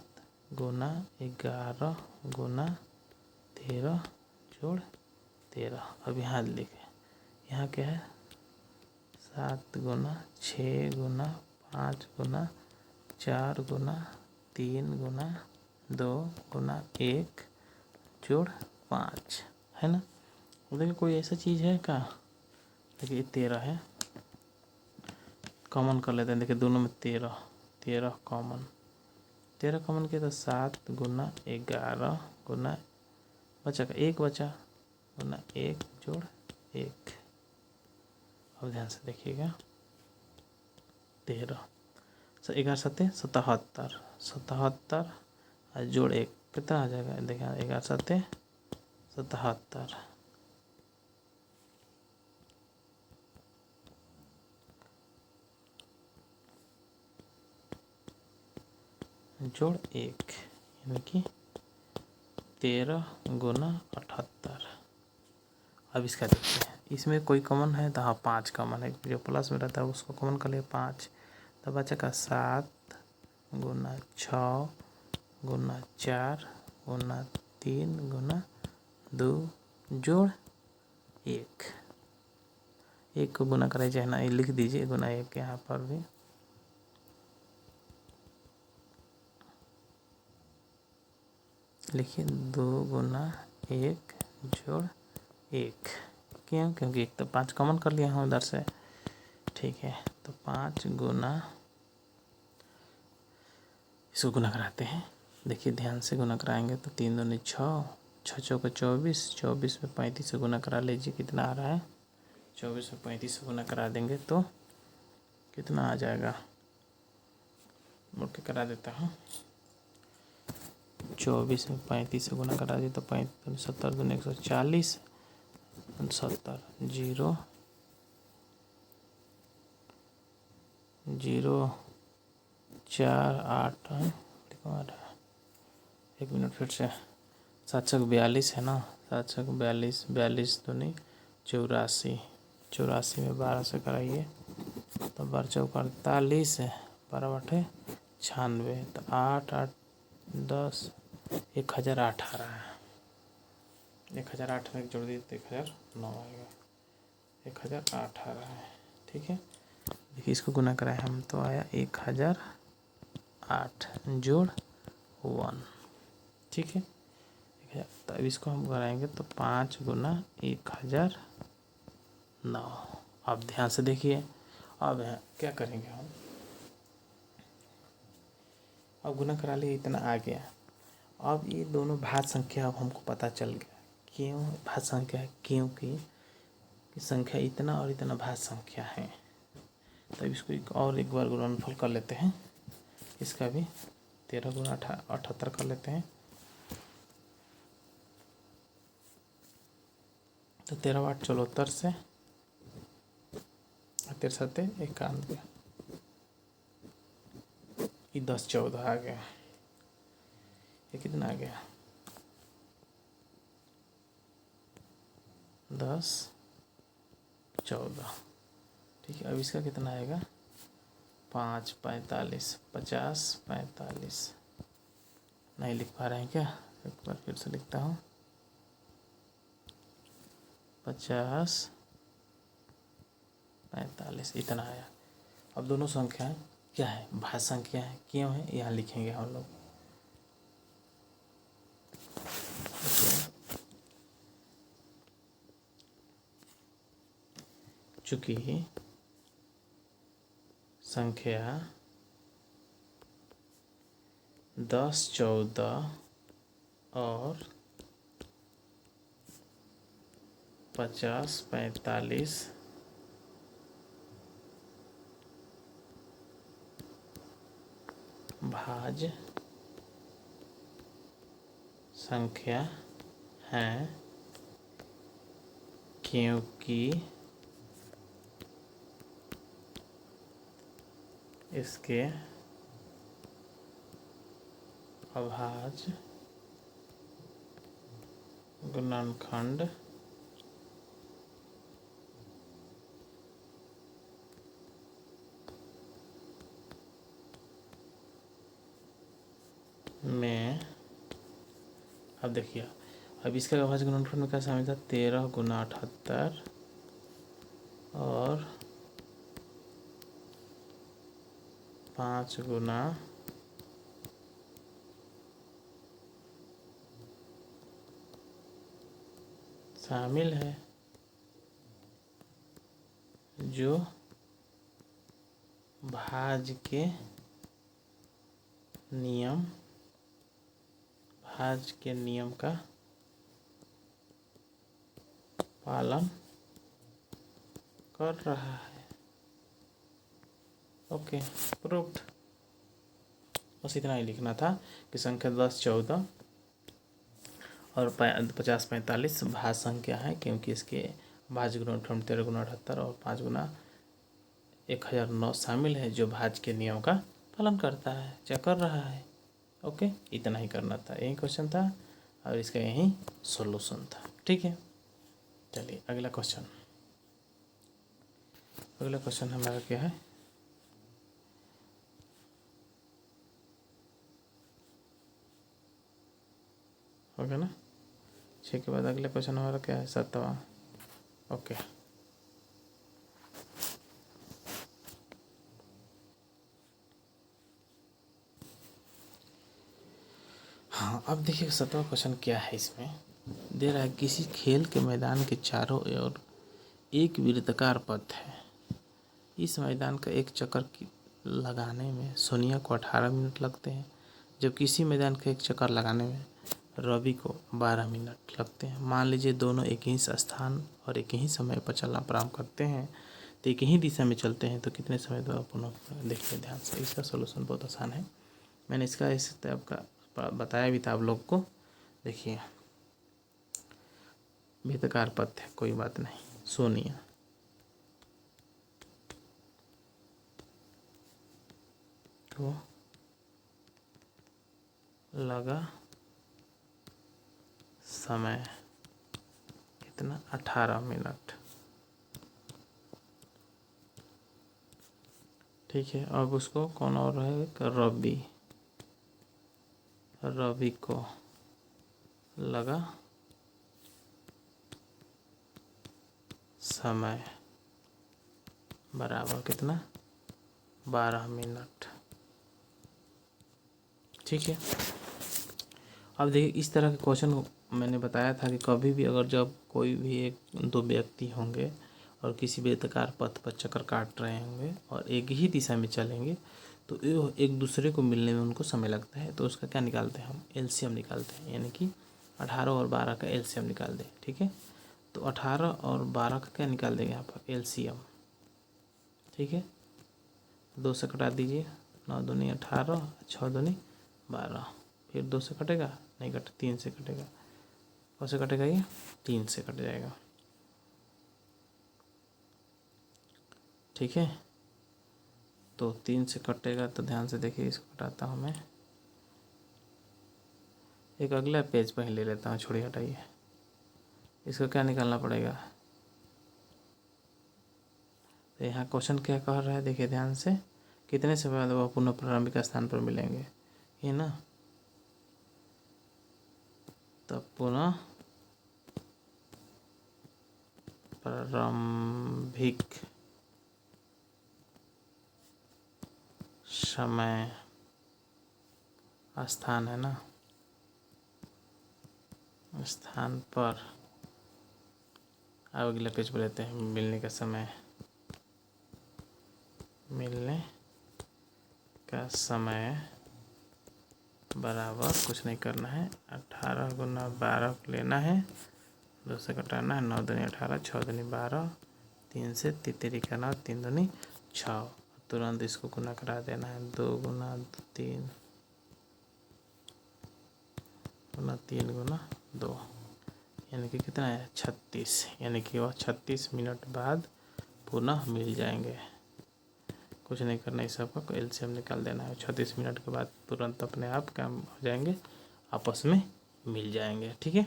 गुना 11 गुना 13 जोड़ 13। अब यहाँ लिखे, यहाँ क्या है, 7 गुना 6 गुना 5 गुना 4 गुना 3 गुना 2 गुना 1 जोड़ 5 है ना। देखिए कोई ऐसा चीज़ है क्या, देखिए 13 है, कॉमन कर लेते हैं। देखिए दोनों में 13 कॉमन, 13 कॉमन किया तो 7 गुना 11 गुना बचा का 1 बचा गुना 1 जोड़ 1। अब ध्यान से देखिएगा, 13 11 7 77, 77 और जोड़ 1 कितना आ जाएगा, देखिए 11 7 77 जोड़ 1, यानी कि 13 गुना 78। अब इसका देखते हैं, इसमें कोई कॉमन है तो हाँ 5 कॉमन है, जो प्लस में रहता है उसको कॉमन कर लिया 5। तो बचा का 7 गुना 6 गुना 4 गुना 3 गुना 2 जोड़ 1। 1 को गुना कराई चाहे ना, ये लिख दीजिए गुना 1 यहाँ पर भी। लिखिए 2 गुना 1 जोड़ 1। क्यों, क्योंकि एक तो 5 कॉमन कर लिया हूँ उधर से। ठीक है, तो 5 गुना, इसको गुना कराते हैं। देखिए ध्यान से गुना कराएंगे तो 3 दूनी 6, 6 चौका 24, 24 में 35 से गुना करा लीजिए, कितना आ रहा है, 24 में 35 से गुना करा देंगे तो कितना आ जाएगा, मुड़ के करा देता हूँ। 24 में 35 से गुना करा दिए तो 35 70 दूनी 140, 70 0 0 4 8 1 मिनट फिर से, 742 है ना, 742 42 दूनी 84, 84 में 12 से कराइए तो 12 चौका 48 है, 12 8 96, तो 8 8 10 1008 आ रहा है। 1008 में जोड़ दिए तो 1009 आएगा, 1008 आ रहा है। ठीक है, देखिए इसको गुना कराए हम तो आया 1008 जोड़ 1। ठीक है, तो अब इसको हम कराएंगे तो 5 गुना 1009। अब ध्यान से देखिए, अब क्या करेंगे हम, अब गुना करा लिए, इतना आ गया। अब ये दोनों भाज्य संख्या अब हमको पता चल गया, क्यों भाज्य संख्या है, क्योंकि संख्या इतना और इतना भाज्य संख्या है। तब इसको एक बार गुणनफल कर लेते हैं, इसका भी 13 गुना 78 कर लेते हैं। तो 13 8 74 से 13 7 91, ये 10 14 आ गया। ये कितना आ गया, 10 14। ठीक है, अब इसका कितना आएगा, 5 45 50 45। नहीं लिख पा रहे हैं क्या, एक बार फिर से लिखता हूँ। 50 45 इतना आया। अब दोनों संख्याएं क्या है, भाज्य संख्या है, क्यों है यहाँ लिखेंगे हम लोग। चूँकि संख्या 10 14 और 50 45 भाज्य संख्या हैं, क्योंकि इसके अभाज्य गुणनखंड में, अब देखिए, अब इसका अभाज्य गुणनखंड में क्या शामिल था, 13 गुना 78 और 5 गुना 78 शामिल है, जो भाज्य के नियम का पालन कर रहा है। Okay, proved. बस इतना ही लिखना था कि संख्या 10 14 और 50 45 भाज्य संख्या है, क्योंकि इसके भाज्य गुणनखंड 13 गुना 78 और 5 गुना 1009 शामिल है, जो भाज्य के नियम का पालन करता है, क्या कर रहा है। ओके, इतना ही करना था, यही क्वेश्चन था और इसका यही सॉल्यूशन था। ठीक है, चलिए अगला क्वेश्चन हमारा क्या है, हो गया ना। 6 के बाद अगला क्वेश्चन हमारा क्या है, 7वां। ओके, हाँ अब देखिए 7वां क्वेश्चन क्या है। इसमें दे रहा है किसी खेल के मैदान के चारों ओर एक वृत्ताकार पथ है। इस मैदान का एक चक्कर लगाने में सोनिया को 18 मिनट लगते हैं, जब किसी मैदान का एक चक्कर लगाने में रवि को 12 मिनट लगते हैं। मान लीजिए दोनों एक ही स्थान और एक ही समय पर चलना प्रारंभ करते हैं, तो एक ही दिशा में चलते हैं तो कितने समय द्वारा पुनः। देखिए ध्यान से, इसका सोल्यूशन बहुत आसान है। मैंने इसका इस टाइप का बताया भी था आप लोग को। देखिए वृत्ताकार पथ है, कोई बात नहीं, सोनिया को लगा समय कितना, 18 मिनट। ठीक है, अब उसको कौन और है, रवि को लगा समय बराबर कितना, 12 मिनट। ठीक है, अब देखिए इस तरह के क्वेश्चन मैंने बताया था कि कभी भी अगर जब कोई भी एक दो व्यक्ति होंगे और किसी वृत्ताकार पथ पर चक्कर काट रहे होंगे और एक ही दिशा में चलेंगे, तो एक दूसरे को मिलने में उनको समय लगता है, तो उसका क्या निकालते हैं हम, एलसीएम निकालते हैं, यानी कि 18 और 12 का एलसीएम निकाल दें। ठीक है, तो 18 और 12 का क्या निकाल देंगे यहाँ पर, एलसीएम। ठीक है, 2 से कटा दीजिए, 9 दूनी 18, 6 दूनी 12, फिर 2 से कटेगा, नहीं कटे, 3 से कटेगा। कौन से कटेगा, ये 3 से कट जाएगा। ठीक है, तो 3 से कटेगा, तो ध्यान से देखिए, इसको कटाता हूँ मैं। एक अगला पेज पर ही ले लेता हूँ, छोड़िए हटाइए। इसको क्या निकालना पड़ेगा, तो यहाँ क्वेश्चन क्या कह रहा है, देखिए ध्यान से, कितने समय बाद वह पुनः प्रारंभिक स्थान पर मिलेंगे, ये ना, तब पुनः प्रारंभिक समय स्थान है ना, स्थान पर। अब अगले पेज पर लेते हैं। मिलने का समय, मिलने का समय बराबर कुछ नहीं करना है, 18 गुना 12 लेना है, 2 से घटाना है, 9 दूनी 18, 6 दूनी 12, 3 से तितरी का 9, 3 दूनी 6। तुरंत इसको गुना करा देना है, 2 गुना 3 गुना 3 गुना 2, यानी कि कितना है 36, यानी कि वह 36 मिनट बाद पुनः मिल जाएंगे। कुछ नहीं करना, इस सबका एलसीएम निकाल देना है। 36 मिनट के बाद तुरंत अपने आप काम हो जाएंगे, आपस में मिल जाएंगे। ठीक है,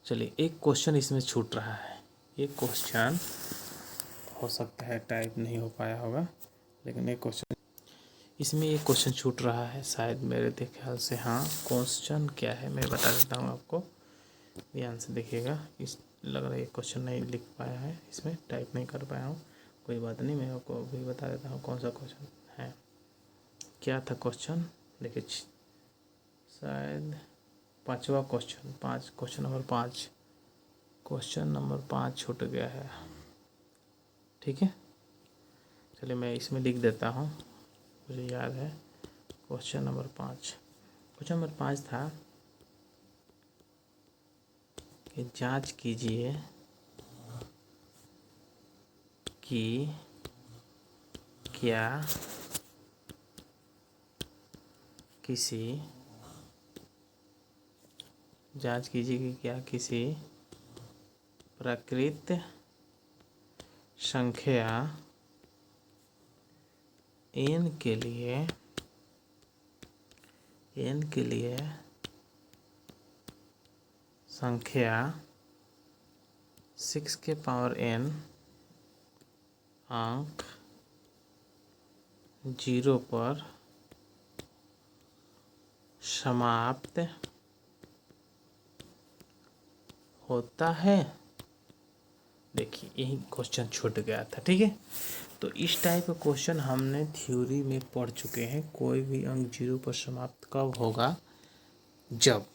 चलिए एक क्वेश्चन इसमें छूट रहा है। एक क्वेश्चन हो सकता है टाइप नहीं हो पाया होगा, लेकिन एक क्वेश्चन इसमें, एक क्वेश्चन छूट रहा है शायद मेरे ख्याल से। हाँ, क्वेश्चन क्या है मैं बता देता हूँ आपको, ध्यान से देखिएगा। इस लग रहा है क्वेश्चन नहीं लिख पाया है, इसमें टाइप नहीं कर पाया हूँ, कोई बात नहीं, मैं आपको भी बता देता हूँ कौन सा क्वेश्चन है। क्या था क्वेश्चन, देखिए शायद 5वां question, question number 5, question number 5 छूट गया है। ठीक है, चलिए मैं इसमें लिख देता हूँ, मुझे याद है। क्वेश्चन नंबर 5 था कि जांच कीजिए कि क्या किसी प्राकृत संख्या n के लिए संख्या 6 के पावर n अंक 0 पर समाप्त होता है। देखिए यही क्वेश्चन छूट गया था। ठीक है, तो इस टाइप का क्वेश्चन हमने थ्योरी में पढ़ चुके हैं। कोई भी अंक 0 पर समाप्त कब होगा, जब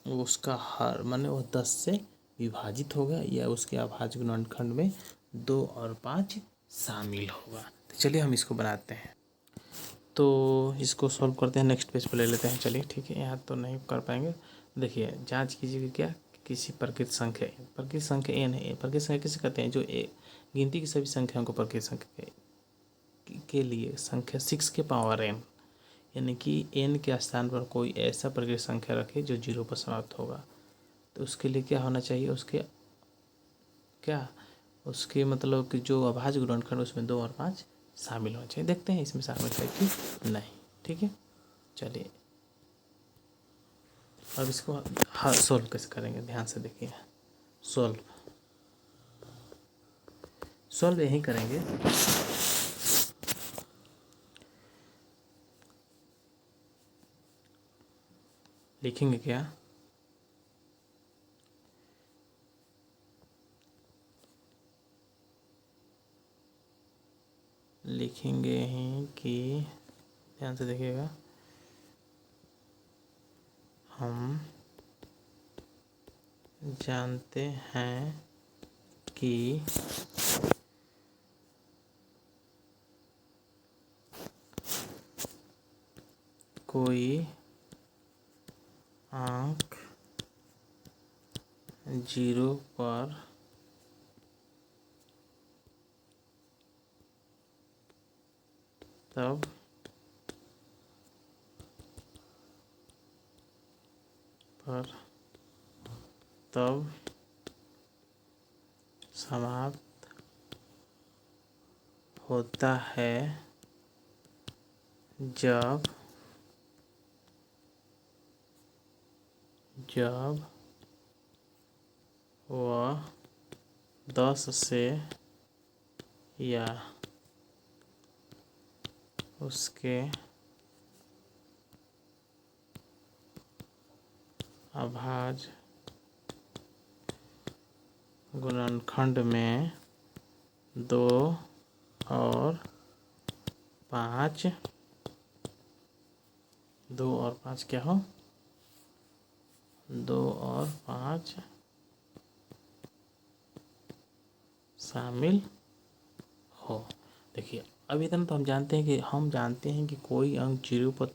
उसका हर माने वो 10 से विभाजित होगा या उसके अभाज्य गुणनखंड में 2 और 5 शामिल होगा। तो चलिए हम इसको बनाते हैं, तो इसको सॉल्व करते हैं। नेक्स्ट पेज पर ले लेते हैं। चलिए ठीक है, यहाँ तो नहीं कर पाएंगे। देखिए जांच कीजिए कि क्या किसी प्रकृत संख्या n है। प्रकृत संख्या किसे कहते हैं, जो गिनती की सभी संख्याओं को प्रकृत संख्या के लिए संख्या 6 के पावर n, यानी कि n के स्थान पर कोई ऐसा प्रकृत संख्या रखे जो 0 पर समाप्त होगा। तो उसके लिए क्या होना चाहिए, उसके मतलब कि जो अभाज्य गुणनखंड उसमें 2 और 5 शामिल होना चाहिए। देखते हैं इसमें शामिल है कि नहीं। ठीक है, चलिए अब इसको सोल्व कैसे करेंगे, ध्यान से देखिए। सोल्व यही करेंगे, लिखेंगे क्या, लिखेंगे ही कि, ध्यान से देखिएगा, हम जानते हैं कि कोई अंक 0 पर तब समाप्त होता है जब वह 10 से या उसके अभाज्य गुणनखंड में 2 और 5, 2 और 5 क्या हो, 2 और 5 शामिल हो। देखिए अब इतना तो हम जानते हैं कि कोई अंक 0 पर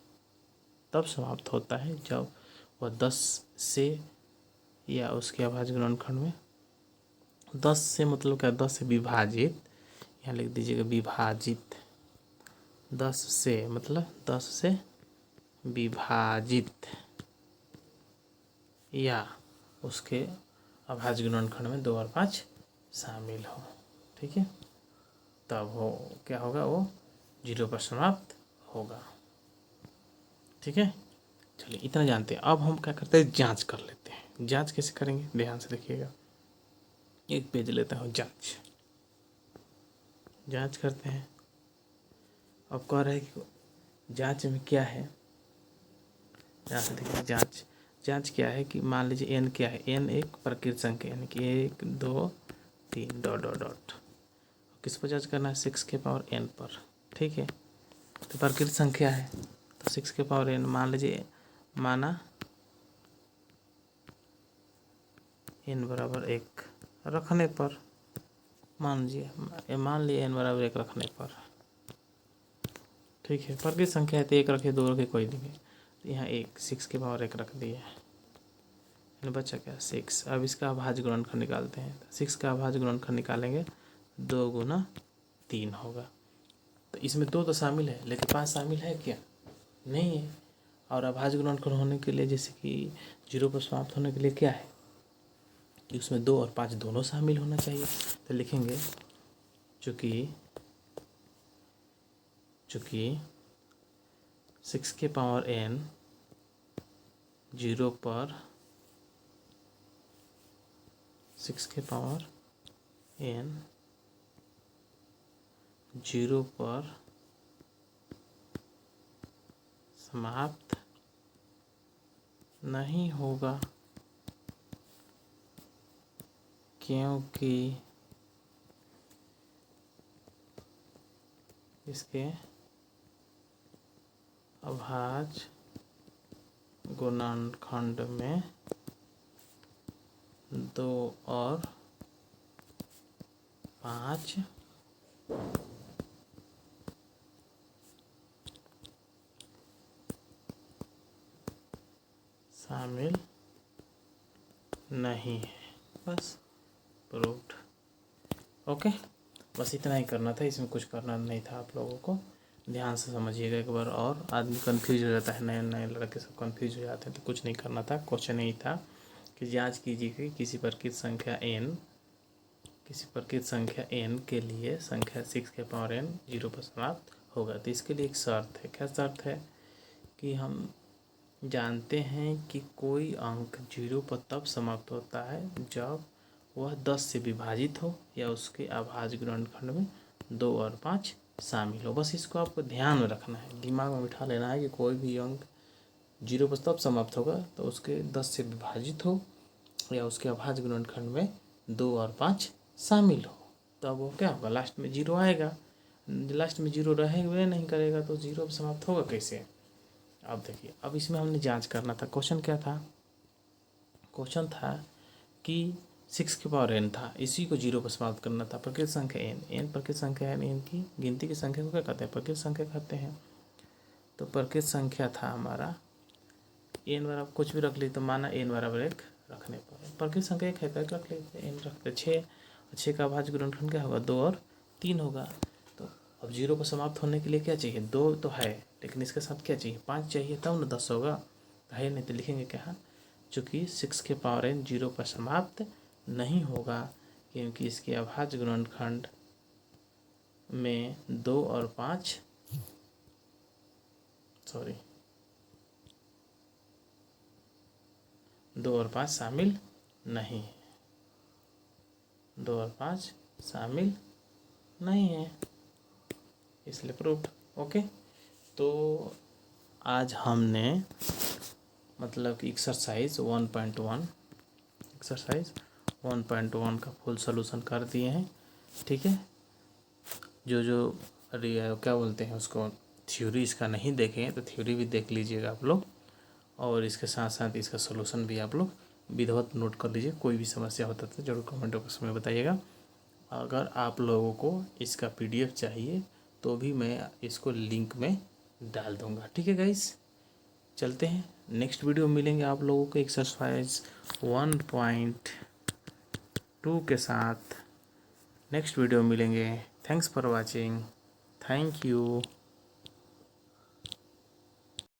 तब समाप्त होता है जब वह 10 से या उसके अभाज्य गुणनखंड में 10 से मतलब क्या, 10 से विभाजित, यहाँ लिख दीजिएगा विभाजित, 10 से मतलब 10 से विभाजित या उसके अभाज्य गुणनखंड में 2 और 5 शामिल हो। ठीक है, तब हो क्या होगा, वो 0 पर समाप्त होगा। ठीक है, चलिए इतना जानते हैं। अब हम क्या करते हैं, जांच कर लेते हैं। जांच कैसे करेंगे, ध्यान से देखिएगा। एक पेज लेता हूँ, जांच करते हैं। अब कह रहे हैं कि जांच में क्या है, ध्यान से देखिए। जांच क्या है कि मान लीजिए n क्या है, n एक प्रकृत संख्या यानी कि 1 2 3 डॉट डॉट डॉट। किस पर जांच करना है, 6 के पावर n पर। ठीक है, तो प्रकृत संख्या है तो 6 के पावर n मान लीजिए, माना n बराबर 1 रखने पर, मान लिए n बराबर 1 रखने पर। ठीक है, प्रकृत संख्या है तो 1 रखे 2 रखे कोई नहीं, तो यहाँ 6 के पावर 1 रख दिए, बचा क्या 6। अब इसका अभाज्य गुणनखंड निकालते हैं। 6 का अभाज्य गुणनखंड निकालेंगे, 2 गुना 3 होगा। तो इसमें 2 तो शामिल है लेकिन 5 शामिल है क्या, नहीं है। और अभाज्य गुणनखंड होने के लिए, जैसे कि 0 पर समाप्त होने के लिए क्या है कि उसमें 2 और 5 दोनों शामिल होना चाहिए। तो लिखेंगे चूँकि 6 के पावर n 0 पर, 6 के पावर n 0 पर समाप्त नहीं होगा, क्योंकि इसके अभाज्य गुणनखंड में 2 और 5 शामिल नहीं है। बस प्रूव्ड। ओके, बस इतना ही करना था, इसमें कुछ करना नहीं था। आप लोगों को ध्यान से समझिएगा एक बार। और आदमी कंफ्यूज हो जाता है, नए नए लड़के सब कंफ्यूज हो जाते हैं। तो कुछ नहीं करना था, क्वेश्चन यही था कि जांच कीजिए कि किसी प्रकृत संख्या n के लिए संख्या 6 के पावर n 0 पर समाप्त होगा। तो इसके लिए एक शर्त है। क्या शर्त है कि हम जानते हैं कि कोई अंक 0 पर तब समाप्त होता है जब वह 10 से विभाजित हो या उसके अभाज्य गुणनखंड में 2 और 5 शामिल हो। बस इसको आपको ध्यान में रखना है, दिमाग में बिठा लेना है कि कोई भी अंक 0 पर तब समाप्त होगा तो उसके 10 से विभाजित हो या उसके अभाज्य गुणनखंड में 2 और 5 शामिल हो। तब वो क्या होगा, लास्ट में 0 आएगा। लास्ट में 0 रहेगा नहीं करेगा तो 0 पर समाप्त होगा कैसे। अब देखिए, अब इसमें हमने जांच करना था। क्वेश्चन क्या था, क्वेश्चन था कि 6 के पावर n था, इसी को 0 पर समाप्त करना था। प्रकृत संख्या n प्रकृत संख्या है, n की गिनती की संख्या को क्या कहते हैं, प्रकृत संख्या कहते हैं। तो प्रकृत संख्या था हमारा n बराबर कुछ भी रख ली, तो माना n बराबर 1 रखने पर प्रकृत संख्या 1 है तो 1 रख लेते, n रखते 6। 6 का अभाज्य गुणनखंड क्या होगा, 2 और 3 होगा। तो अब 0 पर समाप्त होने के लिए क्या चाहिए, 2 तो है लेकिन इसके साथ क्या चाहिए, 5 चाहिए, तब ना 10 होगा। है नहीं तो लिखेंगे क्या, चूँकि 6 के पावर n 0 पर समाप्त नहीं होगा क्योंकि इसके अभाज्य गुणनखंड में 2 और 5 शामिल नहीं है। 2 और 5 शामिल नहीं है, इसलिए प्रूव्ड। ओके, तो आज हमने मतलब कि एक्सरसाइज 1.1 1.1 का फुल सोल्यूशन कर दिए हैं। ठीक है, जो क्या बोलते हैं उसको, थ्योरी इसका नहीं देखे हैं तो थ्योरी भी देख लीजिएगा आप लोग, और इसके साथ साथ इसका सोल्यूशन भी आप लोग विधिवत नोट कर लीजिए। कोई भी समस्या होता तो ज़रूर कमेंट बॉक्स में बताइएगा। अगर आप लोगों को इसका PDF चाहिए तो भी मैं इसको लिंक में डाल दूँगा। ठीक है गाइस, चलते हैं नेक्स्ट वीडियो मिलेंगे आप लोगों को एक्सरसाइज 1.2 के साथ। नेक्स्ट वीडियो मिलेंगे। Thanks for watching. Thank you.